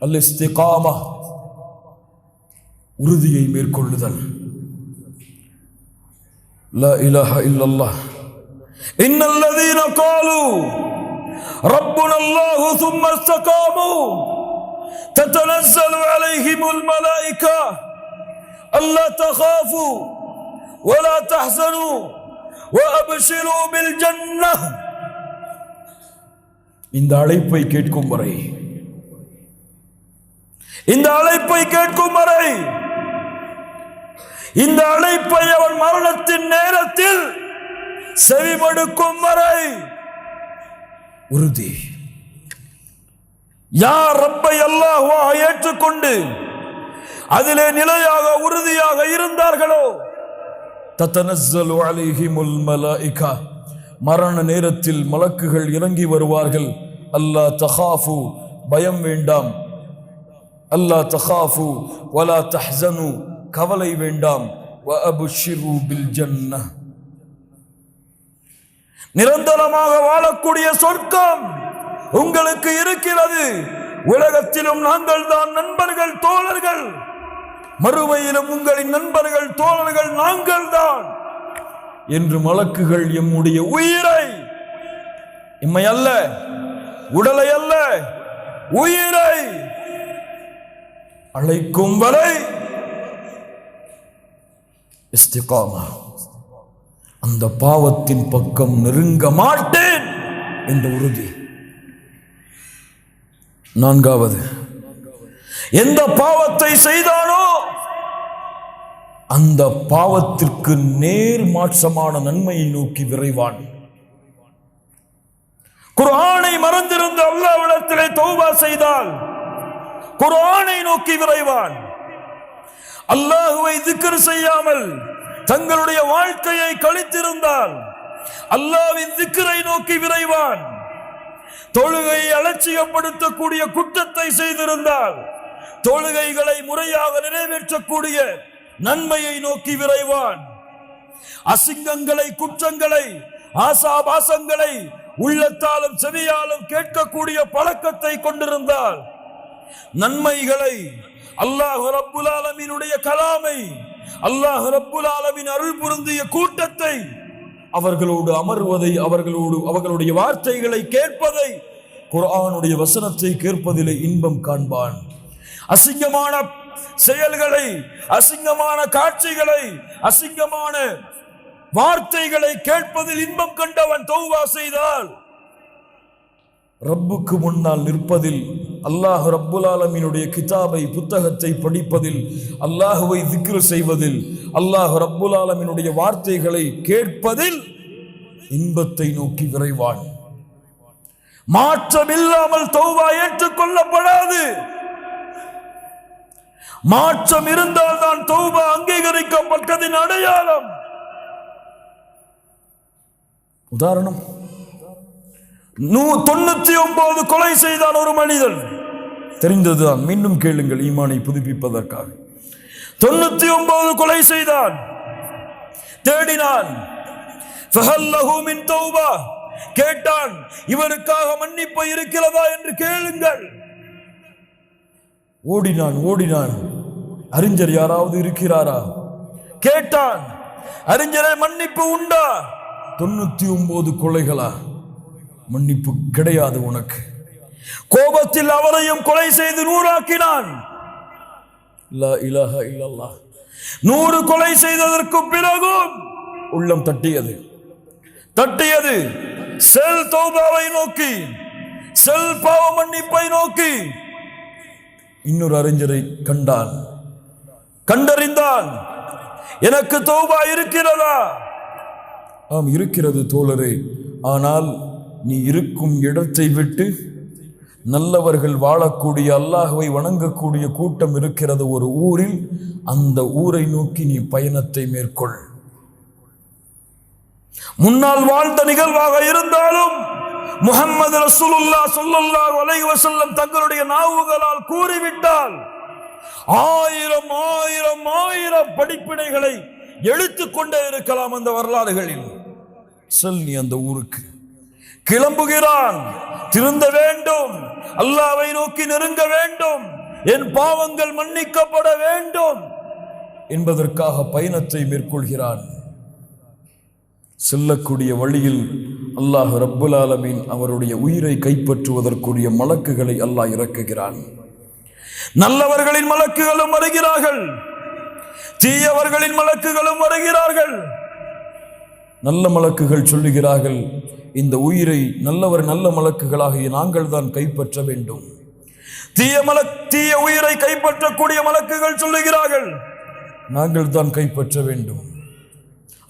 அல்-இஸ்திகாமா, உறுதியை மேற்கொள்ளுதல். லா இலாஹா இல்லல்லாஹ் இன்னல்லதீன காலு ரப்புனல்லாஹு ثم استقاموا تتنزل عليهم الملائكة ألا تخافوا ولا تحزنوا وأبشروا بالجنة. இந்த அழைப்பை கேட்கும் வரை, இந்த அழைப்பை கேட்கும் வரை, இந்த அழைப்பை அவன் மரணத்தின் நேரத்தில் செவிமடுக்கும் வரை உறுதி. யார் ரப்பை அல்லாஹ்வாக ஏற்றுக்கொண்டு அதிலே நிலையாக உறுதியாக இருந்தார்களோ தத்தனஸ்ஸலு அலைஹிமுல் மலாயிகா, மரண நேரத்தில் மலக்குகள் இறங்கி வருவார்கள். அல்லா தகாஃபு, பயம் வேண்டாம். அல்லா தகாஃபு வலா தஹ்ஸனு, கவலை வேண்டாம். வஅப்ஷிரு பில் ஜன்னah, நிரந்தரமாக வாழக்கூடிய சொர்க்கம் உங்களுக்கு இருக்கிறது. உலகத்திலும் நாங்கள் தான் நண்பர்கள், தோழர்கள். மறுமையிலும் உங்களின் நண்பர்கள், தோழர்கள் நாங்கள் தான் என்று மலக்குகள் எம்முடைய உயிரை, எம்மை அல்ல, உடலை அல்ல, உயிரை அழைக்கும் வரை இஸ்திகாமா, அந்த பாவத்தின் பக்கம் நெருங்க மாட்டேன் என்ற உறுதி. நான்காவது, எந்த பாவத்தை செய்தானோ அந்த பாவத்திற்கு நேர் மாற்றமான நன்மையை நோக்கி விரைவான். குர்ஆனை மறந்திருந்த அல்லாஹ்விடத்திலே தௌபா செய்தால் குர்ஆனை நோக்கி விரைவான். அல்லாஹ்வை திக்ர் செய்யாமல் தங்களுடைய வாழ்க்கையை கழித்திருந்தால் அல்லாஹ்வின் திக்ரை நோக்கி விரைவான். தொழுகையை அலட்சியப்படுத்தக்கூடிய குற்றத்தை செய்திருந்தால் தொழுகைகளை முறையாக நிறைவேற்றக்கூடிய நன்மையை நோக்கி விரைவான். அசிங்கங்களை, குற்றங்களை, ஆசாபாசங்களை உள்ளத்தாலும் செவியாலும் கேட்கக்கூடிய பழக்கத்தை கொண்டிருந்தால் நன்மைகளை, அல்லாஹ் ரப்புல் ஆலமீனுடைய கலாமை, அல்லாஹ் ரப்புல் ஆலமீன் அருள் பொருந்திய கூட்டத்தை, அவர்களோடு அமர்வதை, அவர்களுடைய வார்த்தைகளை கேட்பதை, குர்ஆனுடைய வசனத்தை கேட்பதிலே இன்பம் காண்பான். அசிங்கமான செயல்களை, அசிங்கமான காட்சிகளை, அசிங்கமான வார்த்தைகளை கேட்பதில் இன்பம் கண்டவன் தௌபா செய்தால் ரப்புக்கு முன்னால் நிற்பதில், அல்லாஹ் ரப்புல் ஆலமீனுடைய கிதாபை, புத்தகத்தை படிப்பதில், அல்லாஹுவை திக்ர் செய்வதில், அல்லாஹ் ரப்புல் ஆலமீனுடைய வார்த்தைகளை கேட்பதில் இன்பத்தை நோக்கி விரைவான். மாற்றம் இல்லாமல் தௌபா ஏற்றுக்கொள்ளப்படாது. மாற்றம் இருந்தால் தான் தௌபா அங்கீகரிக்கப்பட்டதின் அடையாளம். உதாரணம், 99 கொலை செய்தான் ஒரு மனிதன். தெரிந்ததுதான், மீண்டும் கேளுங்கள் ஈமானை புதுப்பிப்பதற்காக. 99 கொலை செய்தான். தேடினான். கேட்டான், இவருக்காக மன்னிப்பு இருக்கிறதா என்று கேளுங்கள். ஓடினான். அறிஞர் யாராவது இருக்கிறாரா கேட்டான். அறிஞரே, மன்னிப்பு உண்டா? 99 கொலைகளா? மன்னிப்பு கிடையாது உனக்கு. கோபத்தில் அவரையும் கொலை செய்து 100 ஆக்கினான். லா இலாஹ இல்லல்லாஹ். 100 கொலை செய்ததற்கு பிறகும் உள்ளம் தட்டியது. செல் தௌபாவை நோக்கி, செல் பாவ மன்னிப்பை நோக்கி. இன்னொரு அறிஞரை கண்டறிந்தான். எனக்கு தௌபா இருக்கிறதா? ஆம், இருக்கிறது தோழரே. ஆனால் நீ இருக்கும் இடத்தை விட்டு நல்லவர்கள் வாழக்கூடிய, அல்லாஹ்வை வணங்கக்கூடிய கூட்டம் இருக்கிறது ஒரு ஊரில். அந்த ஊரை நோக்கி நீ பயணத்தை மேற்கொள். முன்னால் வாழ்ந்த நிகழ்வாக இருந்தாலும் முஹம்மது ரசூலுல்லாஹ் ஸல்லல்லாஹு அலைஹி வஸல்லம் தங்களுடைய நாவுகளால் கூறிவிட்டால் 1000 படிப்பினைகளை எடுத்துக்கொண்டே இருக்கலாம் அந்த வரலாறுகளில். செல் நீ அந்த ஊருக்கு. கிளம்புகிறான். திருந்த வேண்டும், அல்லாஹ்வை நோக்கி நெருங்க வேண்டும், என் பாவங்கள் மன்னிக்கப்பட வேண்டும் என்பதற்காக பயணத்தை மேற்கொள்கிறான். செல்லக்கூடிய வழியில் அல்லாஹ் ரப்புல் ஆலமீன் அவருடைய உயிரை கைப்பற்றுவதற்குரிய மலக்குகளை அல்லாஹ் இறக்குகிறான். நல்லவர்களின் மலக்குகளும் வருகிறார்கள், தீயவர்களின் மலக்குகளும் வருகிறார்கள். நல்ல மலக்குகள் சொல்லுகிறார்கள், இந்த உயிரை நல்ல மலக்குகளாகிய நாங்கள் தான் கைப்பற்ற வேண்டும். தீய உயிரை கைப்பற்றக்கூடிய மலக்குகள் சொல்லுகிறார்கள், நாங்கள் தான் கைப்பற்ற வேண்டும்.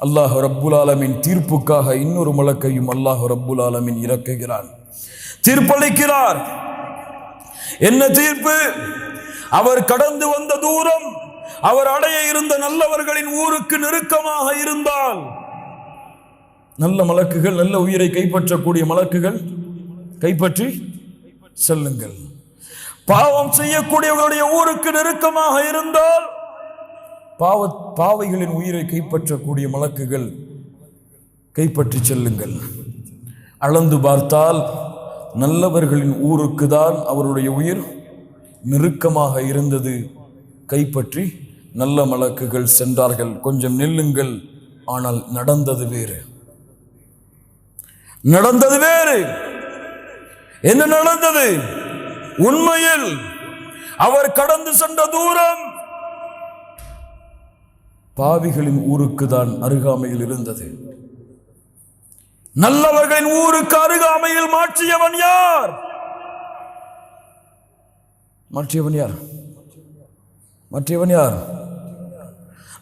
அல்லாஹ் ரப்புல் ஆலமீன் தீர்ப்புக்காக இன்னொரு மலக்கையும் அல்லாஹ் ரப்புல் ஆலமீன் இறக்குகிறான். தீர்ப்பளிக்கிறார். என்ன தீர்ப்பு? அவர் கடந்து வந்த தூரம் அவர் அடைய இருந்த நல்லவர்களின் ஊருக்கு நெருக்கமாக இருந்தால், நல்ல மலக்குகள், நல்ல உயிரை கைப்பற்றக்கூடிய மலக்குகள் கைப்பற்றி செல்லுங்கள். பாவம் செய்யக்கூடியவர்களுடைய ஊருக்கு நெருக்கமாக இருந்தால் பாவைகளின் உயிரை கைப்பற்றக்கூடிய மலக்குகள் கைப்பற்றி செல்லுங்கள். அளந்து பார்த்தால் நல்லவர்களின் ஊருக்கு தான் அவருடைய உயிர் நெருக்கமாக இருந்தது. கைப்பற்றி நல்ல மலக்குகள் சென்றார்கள். கொஞ்சம் நில்லுங்கள், ஆனால் நடந்தது வேறு. என்ன நடந்தது? உண்மையில் அவர் கடந்து சென்ற தூரம் பாவிகளின் ஊருக்கு தான் அருகாமையில் இருந்தது. நல்லவர்களின் ஊருக்கு அருகாமையில் மாற்றியவன் யார்?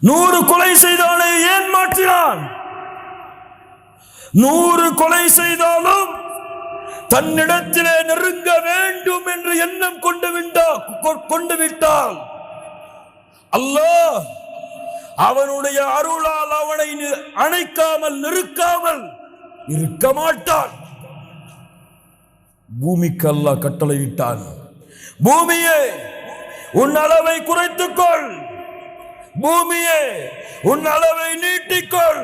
100 கொலை செய்தவனை ஏன் மாற்றினான்? 100 கொலை செய்தாலும் தன்னிடத்திலே நெருங்க வேண்டும் என்று எண்ணம் கொண்டு விட்டால் அல்லாஹ் அவனுடைய அருளால் அவனை அணைக்காமல் நெருக்காமல் இருக்க மாட்டான். பூமிக்கு அல்லாஹ் கட்டளையிட்டான், பூமியே உன் அளவை குறைத்துக்கொள், பூமியே உன் அளவை நீட்டிக்கொள்.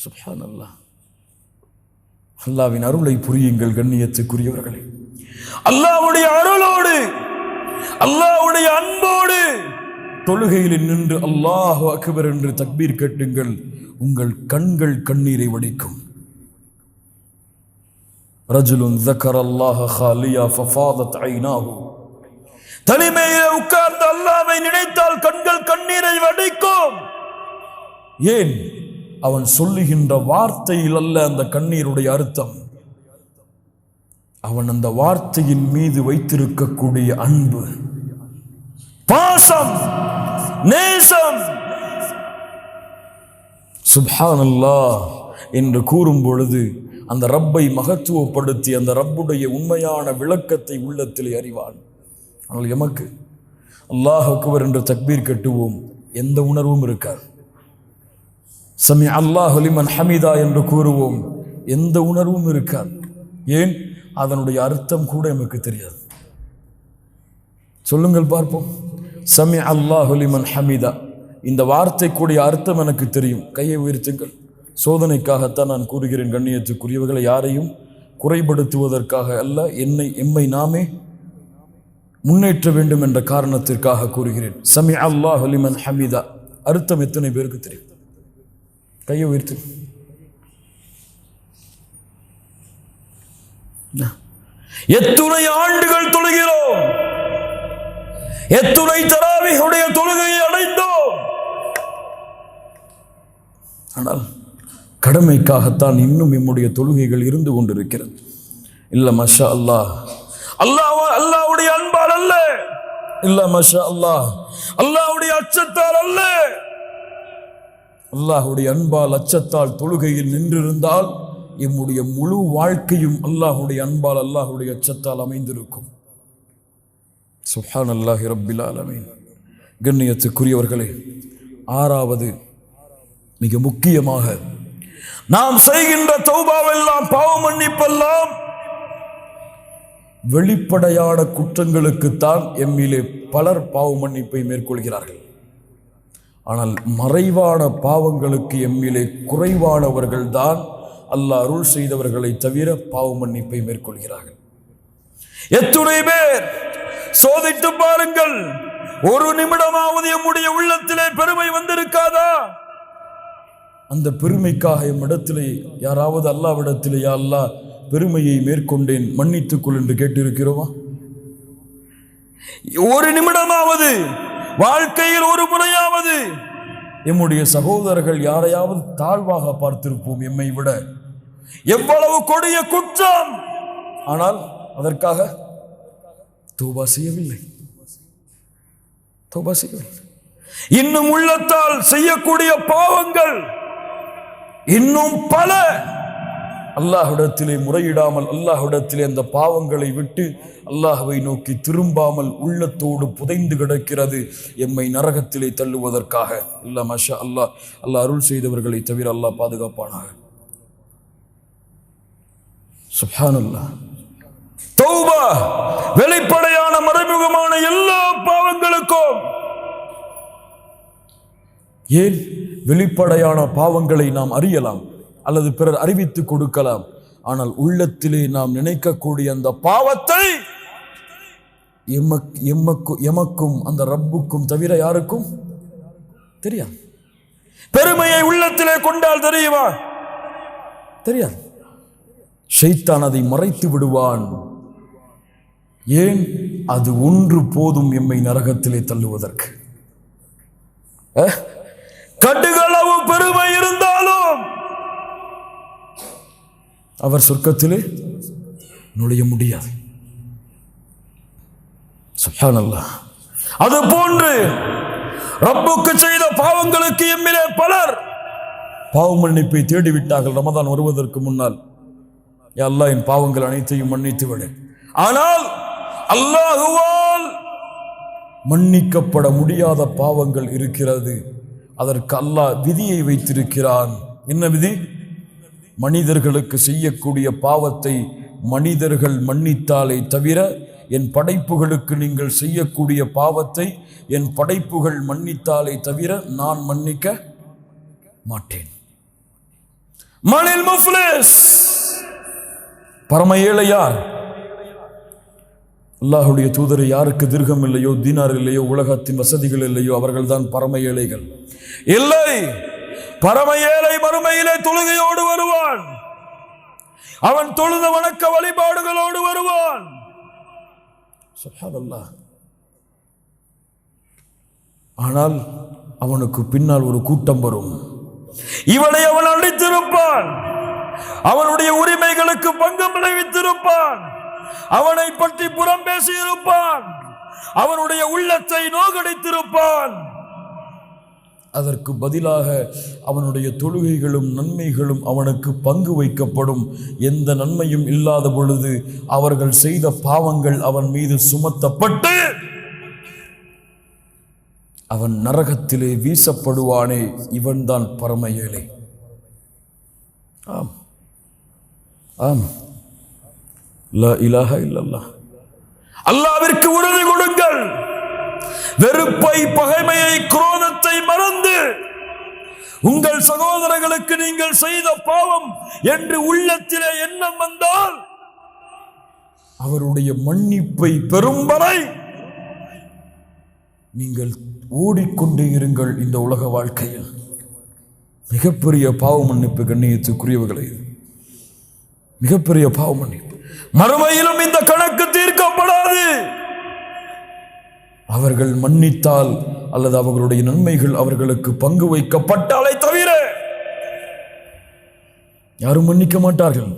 சுப்ஹானல்லாஹ். அல்லாஹ்வின் அருளை புரியுங்கள் கண்ணியத்துக்குரியவர்களே. அல்லாஹ்வுடைய அருளோடு அல்லாஹ்வுடைய அன்போடு தொழுகையில் நின்று அல்லாஹு அக்பர் என்று தக்பீர் கட்டுங்கள். உங்கள் கண்கள் கண்ணீரை வடிக்கும். ரஜுலுன் ذكرல்லாஹ خاليا ففاضت عيناه. தனிமையிலே உட்கார்ந்து அல்லாஹ்வை நினைத்தால் கண்கள் கண்ணீரை வடிக்கும். ஏன்? அவன் சொல்லுகின்ற வார்த்தையில் அல்ல அந்த கண்ணீருடைய அர்த்தம், அவன் அந்த வார்த்தையின் மீது வைத்திருக்கக்கூடிய அன்பு, பாசம், நேசம். சுப்ஹானல்லாஹ் என்று கூறும் பொழுது அந்த ரப்பை மகத்துவப்படுத்தி அந்த ரப்புடைய உண்மையான விளக்கத்தை உள்ளத்திலே அறிவான். ஆனால் எமக்கு அல்லாஹ் அக்பர் என்று தக்பீர் கட்டுவோம், எந்த உணர்வும் இருக்காது. சமி அல்லாஹு லிமன் ஹமீதா என்று கூறுவோம், எந்த உணர்வும் இருக்காது. ஏன்? அதனுடைய அர்த்தம் கூட நமக்கு தெரியாது. சொல்லுங்கள் பார்ப்போம். சமி அல்லாஹு லிமன் ஹமீதா, இந்த வார்த்தைக்குடைய அர்த்தம் எனக்கு தெரியும். கையை உயர்த்துங்கள். சோதனைக்காகத்தான் நான் கூறுகிறேன் கண்ணியத்துக்குரியவர்களை, யாரையும் குறைபடுத்துவதற்காக அல்ல, எம்மை நாமே முன்னேற்ற வேண்டும் என்ற காரணத்திற்காக கூறுகிறேன். சமி அல்லாஹு லிமன் ஹமீதா அர்த்தம் எத்தனை பேருக்கு தெரியும்? கையை உயர்த்து. எத்துணை ஆண்டுகள் தொழுகிறோம், எத்துணை தராவிஹுடைய தொழுகையை அடைந்தோம். ஆனால் கடமைக்காகத்தான் இன்னும் நம்முடைய தொழுகைகள் இருந்து கொண்டிருக்கிறது. இல்ல மஷா அல்லாஹ், அல்லாஹ்வுடைய அன்பால் அல்ல, இல்ல மஷா அல்லாஹ், அல்லாஹ்வுடைய அச்சத்தால் அல்ல. அல்லாஹ்வுடைய அன்பால் அச்சத்தால் தொழுகையில் நின்றிருந்தால் நம்முடைய முழு வாழ்க்கையும் அல்லாஹ்வுடைய அன்பால் அல்லாஹ்வுடைய அச்சத்தால் அமைந்திருக்கும். சுப்ஹானல்லாஹி ரப்பில் ஆலமீன். கண்ணியத்துக்குரியவர்களே, ஆறாவது மிக முக்கியமாக நாம் செய்கின்ற தௌபாவெல்லாம், பாவ மன்னிப்பெல்லாம் வெளிப்படையான குற்றங்களுக்குத்தான் எம்மிலே பலர் பாவ மன்னிப்பை மேற்கொள்கிறார்கள். ஆனால் மறைவான பாவங்களுக்கு எம்மிலே குறைவானவர்கள் தான் அல்லாஹ் அருள் செய்தவர்களை தவிர பாவ மன்னிப்பை மேற்கொள்கிறார்கள். எத்துணை பேர் சோதித்து பாருங்கள், ஒரு நிமிடமாவது நம்முடைய உள்ளத்திலே பெருமை வந்திருக்காதா? அந்த பெருமைக்காக எம்மிடத்திலே யாராவது அல்லாஹ்விடத்திலே, யா அல்லாஹ் பெருமையை மேற்கொண்டேன் மன்னித்துக்கொள் என்று கேட்டிருக்கிறோமா? ஒரு நிமிடமாவது, வாழ்க்கையில் ஒரு முறையாவது எம்முடைய சகோதரர்கள் யாரையாவது தாழ்வாக பார்த்திருப்போம் எம்மை விட. எவ்வளவு கொடிய குற்றம், ஆனால் அதற்காக தௌபா செய்யவில்லை. இன்னும் உள்ளத்தால் செய்யக்கூடிய பாவங்கள் இன்னும் பல. அல்லாஹ்விடத்திலே முறையிடாமல், அல்லாஹ்விடத்திலே அந்த பாவங்களை விட்டு அல்லாஹ்வை நோக்கி திரும்பாமல் உள்ளத்தோடு புதைந்து கிடக்கிறது, எம்மை நரகத்திலே தள்ளுவதற்காக. இல்ல மஷா அல்லாஹ், அல்லாஹ் அருள் செய்தவர்களை தவிர அல்லாஹ் பாதுகாப்பானாக. சுப்ஹானல்லாஹ். தௌபா வெளிப்படையான மறைமுகமான எல்லா பாவங்களுக்கும். ஏன்? வெளிப்படையான பாவங்களை நாம் அறியலாம் அல்லது பிறர் அறிவித்துக் கொடுக்கலாம். ஆனால் உள்ளத்திலே நாம் நினைக்கக்கூடிய அந்த பாவத்தை எமக்கும் அந்த ரப்புக்கும் தவிர யாருக்கும் தெரியாது. பெருமையை உள்ளத்திலே கொண்டால் தெரியுமா? தெரியாது. ஷைத்தான் அதை மறைத்து விடுவான். ஏன்? அது ஒன்று போதும் எம்மை நரகத்திலே தள்ளுவதற்கு. கடுகளவு பெருமை இருந்தாலும் அவர் சொர்க்கத்திலே நுழைய முடியாது. சுப்ஹானல்லாஹ். அது போன்று ரப்புக்கு செய்த பாவங்களுக்கு எம்மிலே பலர் பாவ மன்னிப்பை தேடிவிட்டார்கள் ரமதான் வருவதற்கு முன்னால். யா அல்லாஹ், என் பாவங்கள் அனைத்தையும் மன்னித்து விடு. ஆனால் அல்லாஹுவால் மன்னிக்கப்பட முடியாத பாவங்கள் இருக்கிறது. அதற்கு அல்லாஹ் விதியை வைத்திருக்கிறான். என்ன விதி? மனிதர்களுக்கு செய்யக்கூடிய பாவத்தை மனிதர்கள் மன்னித்தாலே தவிர என் படைப்புகளுக்கு நீங்கள் செய்யக்கூடிய பாவத்தை என் படைப்புகள் மன்னித்தாலே தவிர நான் மன்னிக்க மாட்டேன். மனில் முஃப்லிஸ், பரம ஏழை யார்? அல்லாஹுடைய தூதரை யாருக்கு திர்கம் இல்லையோ, தீனார் இல்லையோ, உலகத்தின் வசதிகள் இல்லையோ, அவர்கள்தான் பரம ஏழைகள். இல்லை, பரம ஏழை மறுமையிலே தொழுகையோடு வருவான். அவன் தொழுத வணக்க வழிபாடுகளோடு வருவான். சுப்ஹானல்லாஹ். ஆனால் அவனுக்கு பின்னால் ஒரு கூட்டம் வரும். இவனை அவன் அழித்திருப்பான், அவனுடைய உரிமைகளுக்கு பங்கம் விளைவித்திருப்பான், அவனை பற்றி புறம் பேசியிருப்பான், அவனுடைய உள்ளத்தை நோகடித்திருப்பான். அதற்கு பதிலாக அவனுடைய தொழுகைகளும் நன்மைகளும் அவனுக்கு பங்கு வைக்கப்படும். எந்த நன்மையும் இல்லாத பொழுது அவர்கள் செய்த பாவங்கள் அவன் மீது சுமத்தப்பட்டு அவன் நரகத்திலே வீசப்படுவானே, இவன்தான் பரம ஏழை. ஆம் ஆம், லா இலாஹ இல்லல்லாஹ். அல்லாஹ்விற்கு உறுதி கொடுங்கள். வெறுப்பை, பகைமையை, குரோதத்தை மறந்து உங்கள் சகோதரர்களுக்கு நீங்கள் செய்த பாவம் என்று உள்ளத்திலே எண்ணம் வந்தால் அவருடைய மன்னிப்பை பெறும் வரை நீங்கள் ஓடிக்கொண்டே இருங்கள். இந்த உலக வாழ்க்கையில் மிகப்பெரிய பாவ மன்னிப்பு கண்ணியத்துக்குரியவர்களே, மிகப்பெரிய பாவ மன்னிப்பு. மறுமையிலும் இந்த கணக்கு தீர்க்கப்படாது. அவர்கள் மன்னித்தால் அல்லது அவர்களுடைய நன்மைகள் அவர்களுக்கு பங்கு வைக்கப்பட்டாலே தவிர யாரும் மன்னிக்க மாட்டார்கள்,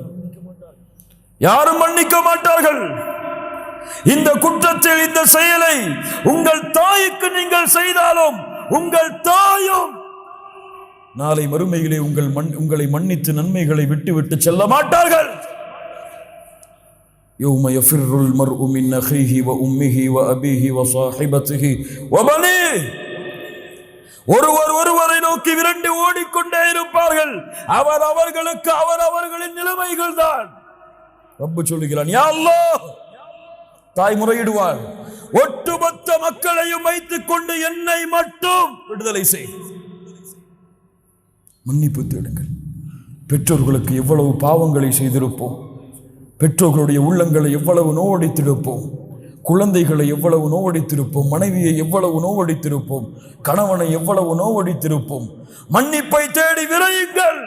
யாரும் மன்னிக்க மாட்டார்கள். இந்த குற்றத்தில், இந்த செயலை உங்கள் தாய்க்கு நீங்கள் செய்தாலும் உங்கள் தாயும் நாளை மறுமையிலே உங்களை மன்னித்து நன்மைகளை விட்டுவிட்டு செல்ல மாட்டார்கள். يوم يفر المرء من أخيه وأمه وأبيه وصاحبته وبنيه. ஒருவரை நோக்கி விரண்டு ஓடிக்கொண்டே இருப்பார்கள். அவர்களுக்கு அவர்களின் நிலைமைகள் தான். ரப்பு சொல்லுகிறான், யா அல்லாஹ். தாய் முறையிடுவார், ஒட்டுமொத்த மக்களையும் வைத்துக் கொண்டு என்னை மட்டும் விடுதலை செய். மன்னிப்பு தேடுங்கள். பெற்றோர்களுக்கு எவ்வளவு பாவங்களை செய்திருப்போம், பெற்றோர்களுடைய உள்ளங்களை எவ்வளவு நோவடித்திருப்போம், குழந்தைகளை எவ்வளவு நோவடித்திருப்போம், மனைவியை எவ்வளவு நோவடித்திருப்போம், கணவனை எவ்வளவு நோவடித்திருப்போம். மன்னிப்பை தேடி விரையுங்கள்.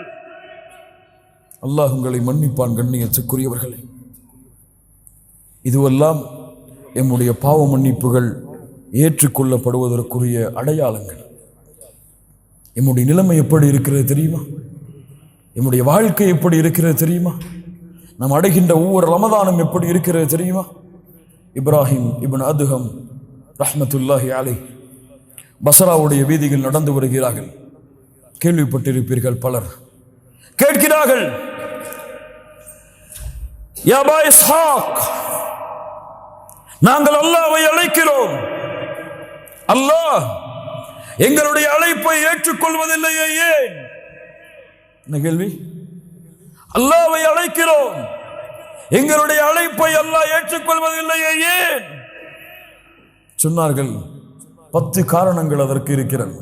அல்லாஹ் உங்களை மன்னிப்பான். கண்ணியத்துக்குரியவர்களே, இதுவெல்லாம் எம்முடைய பாவ மன்னிப்புகள் ஏற்றுக்கொள்ளப்படுவதற்குரிய அடையாளங்கள். எம்முடைய நிலைமை எப்படி இருக்கிறது தெரியுமா? எம்முடைய வாழ்க்கை எப்படி இருக்கிறது தெரியுமா? நாம் அடைகின்ற ஒவ்வொரு ரமதானும் எப்படி இருக்கிறது தெரியுமா? இப்ராஹிம் இப்னு அதுஹம் ரஹ்மத்துல்லாஹி அலைஹ் பஸ்ராவுடைய வீதியில் நடந்து வருகிறார்கள். கேள்விப்பட்டிருப்பீர்கள், பலர் கேட்கிறார்கள், யா அபா இஸ்ஹாக், நாங்கள் அல்லாஹ்வை அழைக்கிறோம், அல்லாஹ் எங்களுடைய அழைப்பை ஏற்றுக்கொள்வதில்லையே, ஏன்? என்ன கேள்வி? அல்லாஹ்வை அழைக்கிறோம், எங்களுடைய அழைப்பை அல்லாஹ் ஏற்றுக்கொள்வதில்லையே, ஏன்? சொன்னார்கள், 10 காரணங்கள் அதற்கு இருக்கிறது.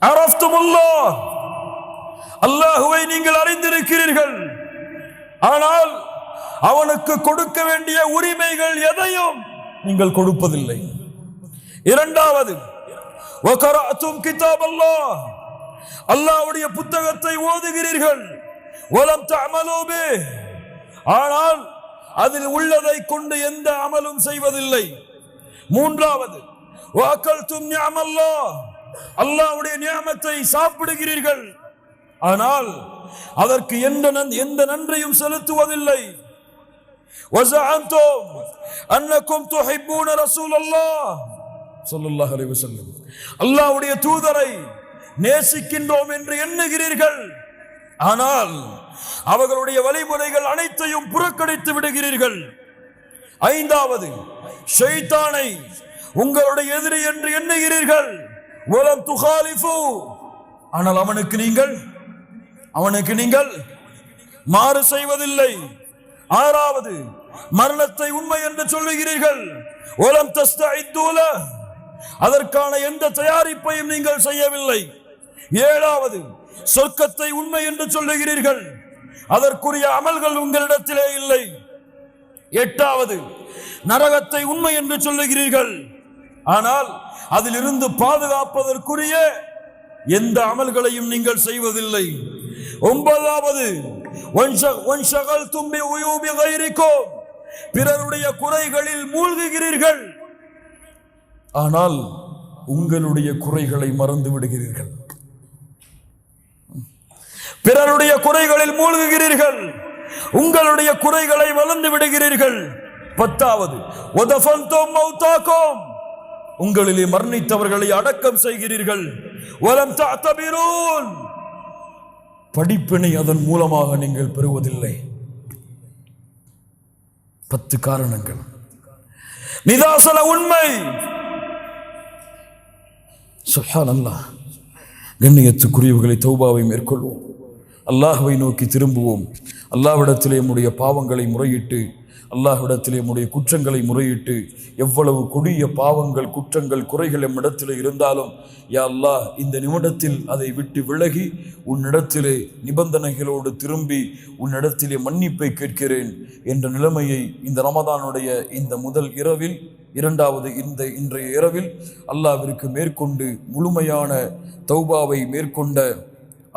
அரஃப்துமுல்லாஹ், அல்லாஹ்வை நீங்கள் அறிந்திருக்கிறீர்கள், ஆனால் அவனுக்கு கொடுக்க வேண்டிய உரிமைகள் எதையும் நீங்கள் கொடுப்பதில்லை. இரண்டாவது, வகரஅதும் கிதாபல்லாஹ், அல்லாஹ்வுடைய புத்தகத்தை ஓதுகிறீர்கள், வலம் தஅமலூ பிஹ், ஆனால் அதில் உள்ளதை கொண்டு எந்த அமலும் செய்வதில்லை. மூன்றாவது, வஅகல்தும் நிஅமல்லாஹ், அல்லாஹ்வுடைய நியமத்தை சாப்பிடுகிறீர்கள், ஆனால் அதற்கு எந்த நன்றியும் செலுத்துவதில்லை. வஸஅன்தும் அன்னக்கும் துஹிப்பூன ரசூலல்லாஹ் ஸல்லல்லாஹு அலைஹி வஸல்லம், அல்லாஹ்வுடைய தூதரை நேசிக்கின்றோம் என்று எண்ணுகிறீர்கள், ஆனால் அவர்களுடைய வழிமுறைகள் அனைத்தையும் புறக்கணித்து விடுகிறீர்கள். ஐந்தாவது, ஷைத்தானை உங்களுடைய எதிரி என்று எண்ணுகிறீர்கள், வலம் துகாலிஃபு, ஆனால் அவனுக்கு நீங்கள் மாறு செய்வதில்லை. ஆறாவது, மரணத்தை உண்மை என்று சொல்லுகிறீர்கள், வலம் தஸ்தஇது லஹ், அதற்கான எந்த தயாரிப்பையும் நீங்கள் செய்யவில்லை. ஏழாவது, சொர்க்கத்தை உண்மை என்று சொல்லுகிறீர்கள், அதற்குரிய அமல்கள் உங்களிடத்திலே இல்லை. எட்டாவது, நரகத்தை உண்மை என்று சொல்லுகிறீர்கள், ஆனால் அதிலிருந்து பாதுகாப்பதற்குரிய எந்த அமல்களையும் நீங்கள் செய்வதில்லை. ஒன்பதாவது, பிறருடைய குறைகளில் மூழ்குகிறீர்கள், ஆனால் உங்களுடைய குறைகளை மறந்து விடுகிறீர்கள். பிறருடைய குறைகளில் மூழ்குகிறீர்கள், உங்களுடைய குறைகளை மறந்து விடுகிறீர்கள். பத்தாவது, உங்களிலே மரணித்தவர்களை அடக்கம் செய்கிறீர்கள். படிப்பினை அதன் மூலமாக நீங்கள் பெறுவதில்லை. 10 காரணங்கள். நிதாசன உண்மை. சுப்ஹானல்லாஹ். கண்ணியத்துக்குரியவர்களை, தௌபாவை மேற்கொள்வோம், அல்லாஹ்வை நோக்கி திரும்புவோம். அல்லாஹ்விடத்திலே நம்முடைய பாவங்களை முறையிட்டு, அல்லாஹ்விடத்திலே நம்முடைய குற்றங்களை முறையிட்டு, எவ்வளவு கொடிய பாவங்கள், குற்றங்கள், குறைகள் நம்மிடத்திலே இருந்தாலும், யா அல்லாஹ், இந்த நிமிடத்தில் அதை விட்டு விலகி உன்னிடத்திலே நிபந்தனைகளோடு திரும்பி உன்னிடத்திலே மன்னிப்பை கேட்கிறேன் என்ற நிலைமையை இந்த ரமதானுடைய இந்த முதல் இரவில், இரண்டாவது இன்றைய இரவில் அல்லாஹ்விற்கு மேற்கொண்டு முழுமையான தௌபாவை மேற்கொண்ட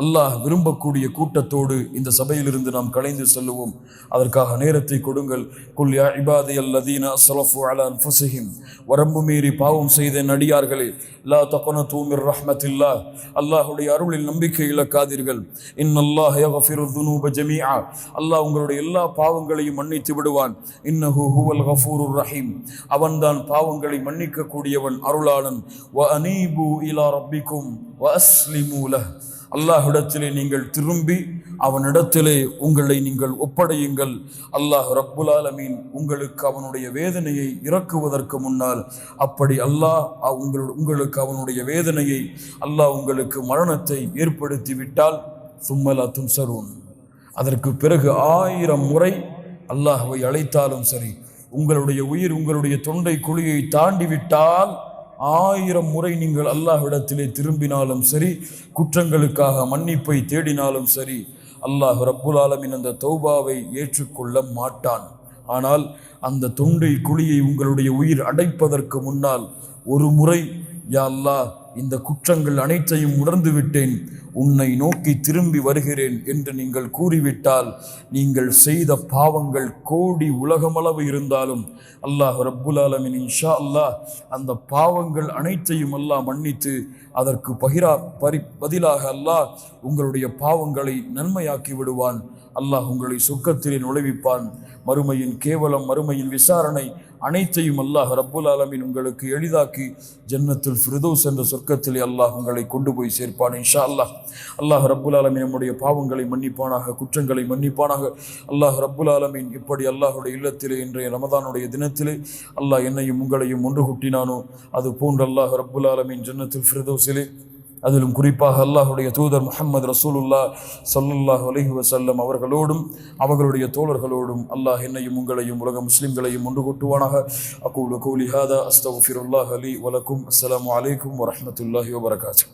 அல்லாஹ் விரும்பக்கூடிய கூட்டத்தோடு இந்த சபையிலிருந்து நாம் கலைந்து செல்லுவோம். அதற்காக நேரத்தை கொடுங்கள். குல் யா இபாதியல்லதீன அஸ்ரஃபு அலா அன்ஃபுஸிஹிம், வரம்பு மீறி பாவம் செய்த நடிகார்களே, லா தக்னது மிர் ரஹ்மத்தில்லாஹ், அல்லாஹ்வுடைய அருளில் நம்பிக்கை இழக்காதீர்கள். இன்னல்லாஹ யக்ஃபிரு ذுனூப ஜமீஆ, அல்லாஹ் உங்களுடைய எல்லா பாவங்களையும் மன்னித்து விடுவான். இன்னஹு ஹுவல் கஃபூருர் ரஹீம், அவன்தான் பாவங்களை மன்னிக்க கூடியவன், அருளாளன். வ அனீபு இலா ரப்பிக்கும் வ அஸ்லிமு லஹ், அல்லாஹ்விடத்திலே நீங்கள் திரும்பி அவனிடத்திலே உங்களை நீங்கள் ஒப்படையுங்கள். அல்லாஹ் ரப்புல் ஆலமீன் உங்களுக்கு அவனுடைய வேதனையை இறக்குவதற்கு முன்னால், அப்படி அல்லாஹ் உங்களுக்கு அவனுடைய வேதனையை, அல்லாஹ் உங்களுக்கு மரணத்தை ஏற்படுத்தி விட்டால், சும்மலா துன்சரூன், அதற்கு பிறகு 1000 முறை அல்லாஹ்வை அழைத்தாலும் சரி, உங்களுடைய உயிர் உங்களுடைய தொண்டை குழியை தாண்டி விட்டால் 1000 முறை நீங்கள் அல்லாஹ்விடத்திலே திரும்பினாலும் சரி, குற்றங்களுக்காக மன்னிப்பை தேடினாலும் சரி, அல்லாஹ் ரப்புல் ஆலமீன் அந்த தௌபாவை ஏற்றுக்கொள்ள மாட்டான். ஆனால் அந்த தொண்டை குழியை உங்களுடைய உயிர் அடைப்பதற்கு முன்னால் ஒரு முறை, யா அல்லாஹ், இந்த குற்றங்கள் அனைத்தையும் உணர்ந்து விட்டேன், உன்னை நோக்கி திரும்பி வருகிறேன் என்று நீங்கள் கூறிவிட்டால், நீங்கள் செய்த பாவங்கள் கோடி உலகமளவு இருந்தாலும் அல்லாஹ் ரப்புல் ஆலமீன் இன்ஷா அல்லாஹ் அந்த பாவங்கள் அனைத்தையும் அல்லாஹ் மன்னித்து அதற்கு பதிலாக அல்லாஹ் உங்களுடைய பாவங்களை நன்மையாக்கி விடுவான். அல்லாஹ் உங்களை சொர்க்கத்திலே நுழைவிப்பான். மறுமையின் கேவலம், மறுமையின் விசாரணை அனைத்தையும் அல்லாஹ் ரப்புல் ஆலமீன் உங்களுக்கு எளிதாக்கி ஜன்னத்துல் ஃபிர்தௌஸ் என்ற சொர்க்கத்திலே அல்லாஹ் உங்களை கொண்டு போய் சேர்ப்பான் இன்ஷா அல்லாஹ். அல்லாஹ் ரப்புல் ஆலமீன் நம்முடைய பாவங்களை மன்னிப்பானாக, குற்றங்களை மன்னிப்பானாக. அல்லாஹ் ரப்புல் ஆலமீன் இப்படி அல்லாஹுடைய இல்லத்திலே இன்றைய ரமதானுடைய தினத்திலே அல்லாஹ் என்னையும் உங்களையும் ஒன்று கூட்டினானோ, அது போன்று அல்லாஹ் ரப்புல் ஆலமீன் ஜன்னத்துல் ஃபிர்தௌஸிலே, அதிலும் குறிப்பாக அல்லாஹுடைய தூதர் முஹம்மது ரசூலுல்லாஹ் ஸல்லல்லாஹு அலைஹி வஸல்லம் அவர்களோடும் அவர்களுடைய தோழர்களோடும் அல்லாஹ் என்னையும் உங்களையும் உலக முஸ்லிம்களையும் ஒன்று கூட்டுவானாக. அகூலு கௌலி ஹாதா அஸ்தக்ஃபிருல்லாஹ லி வலக்கும். அஸ்ஸலாமு அலைக்கும் வரஹ்மத்துல்லாஹி வபரகாத்துஹு.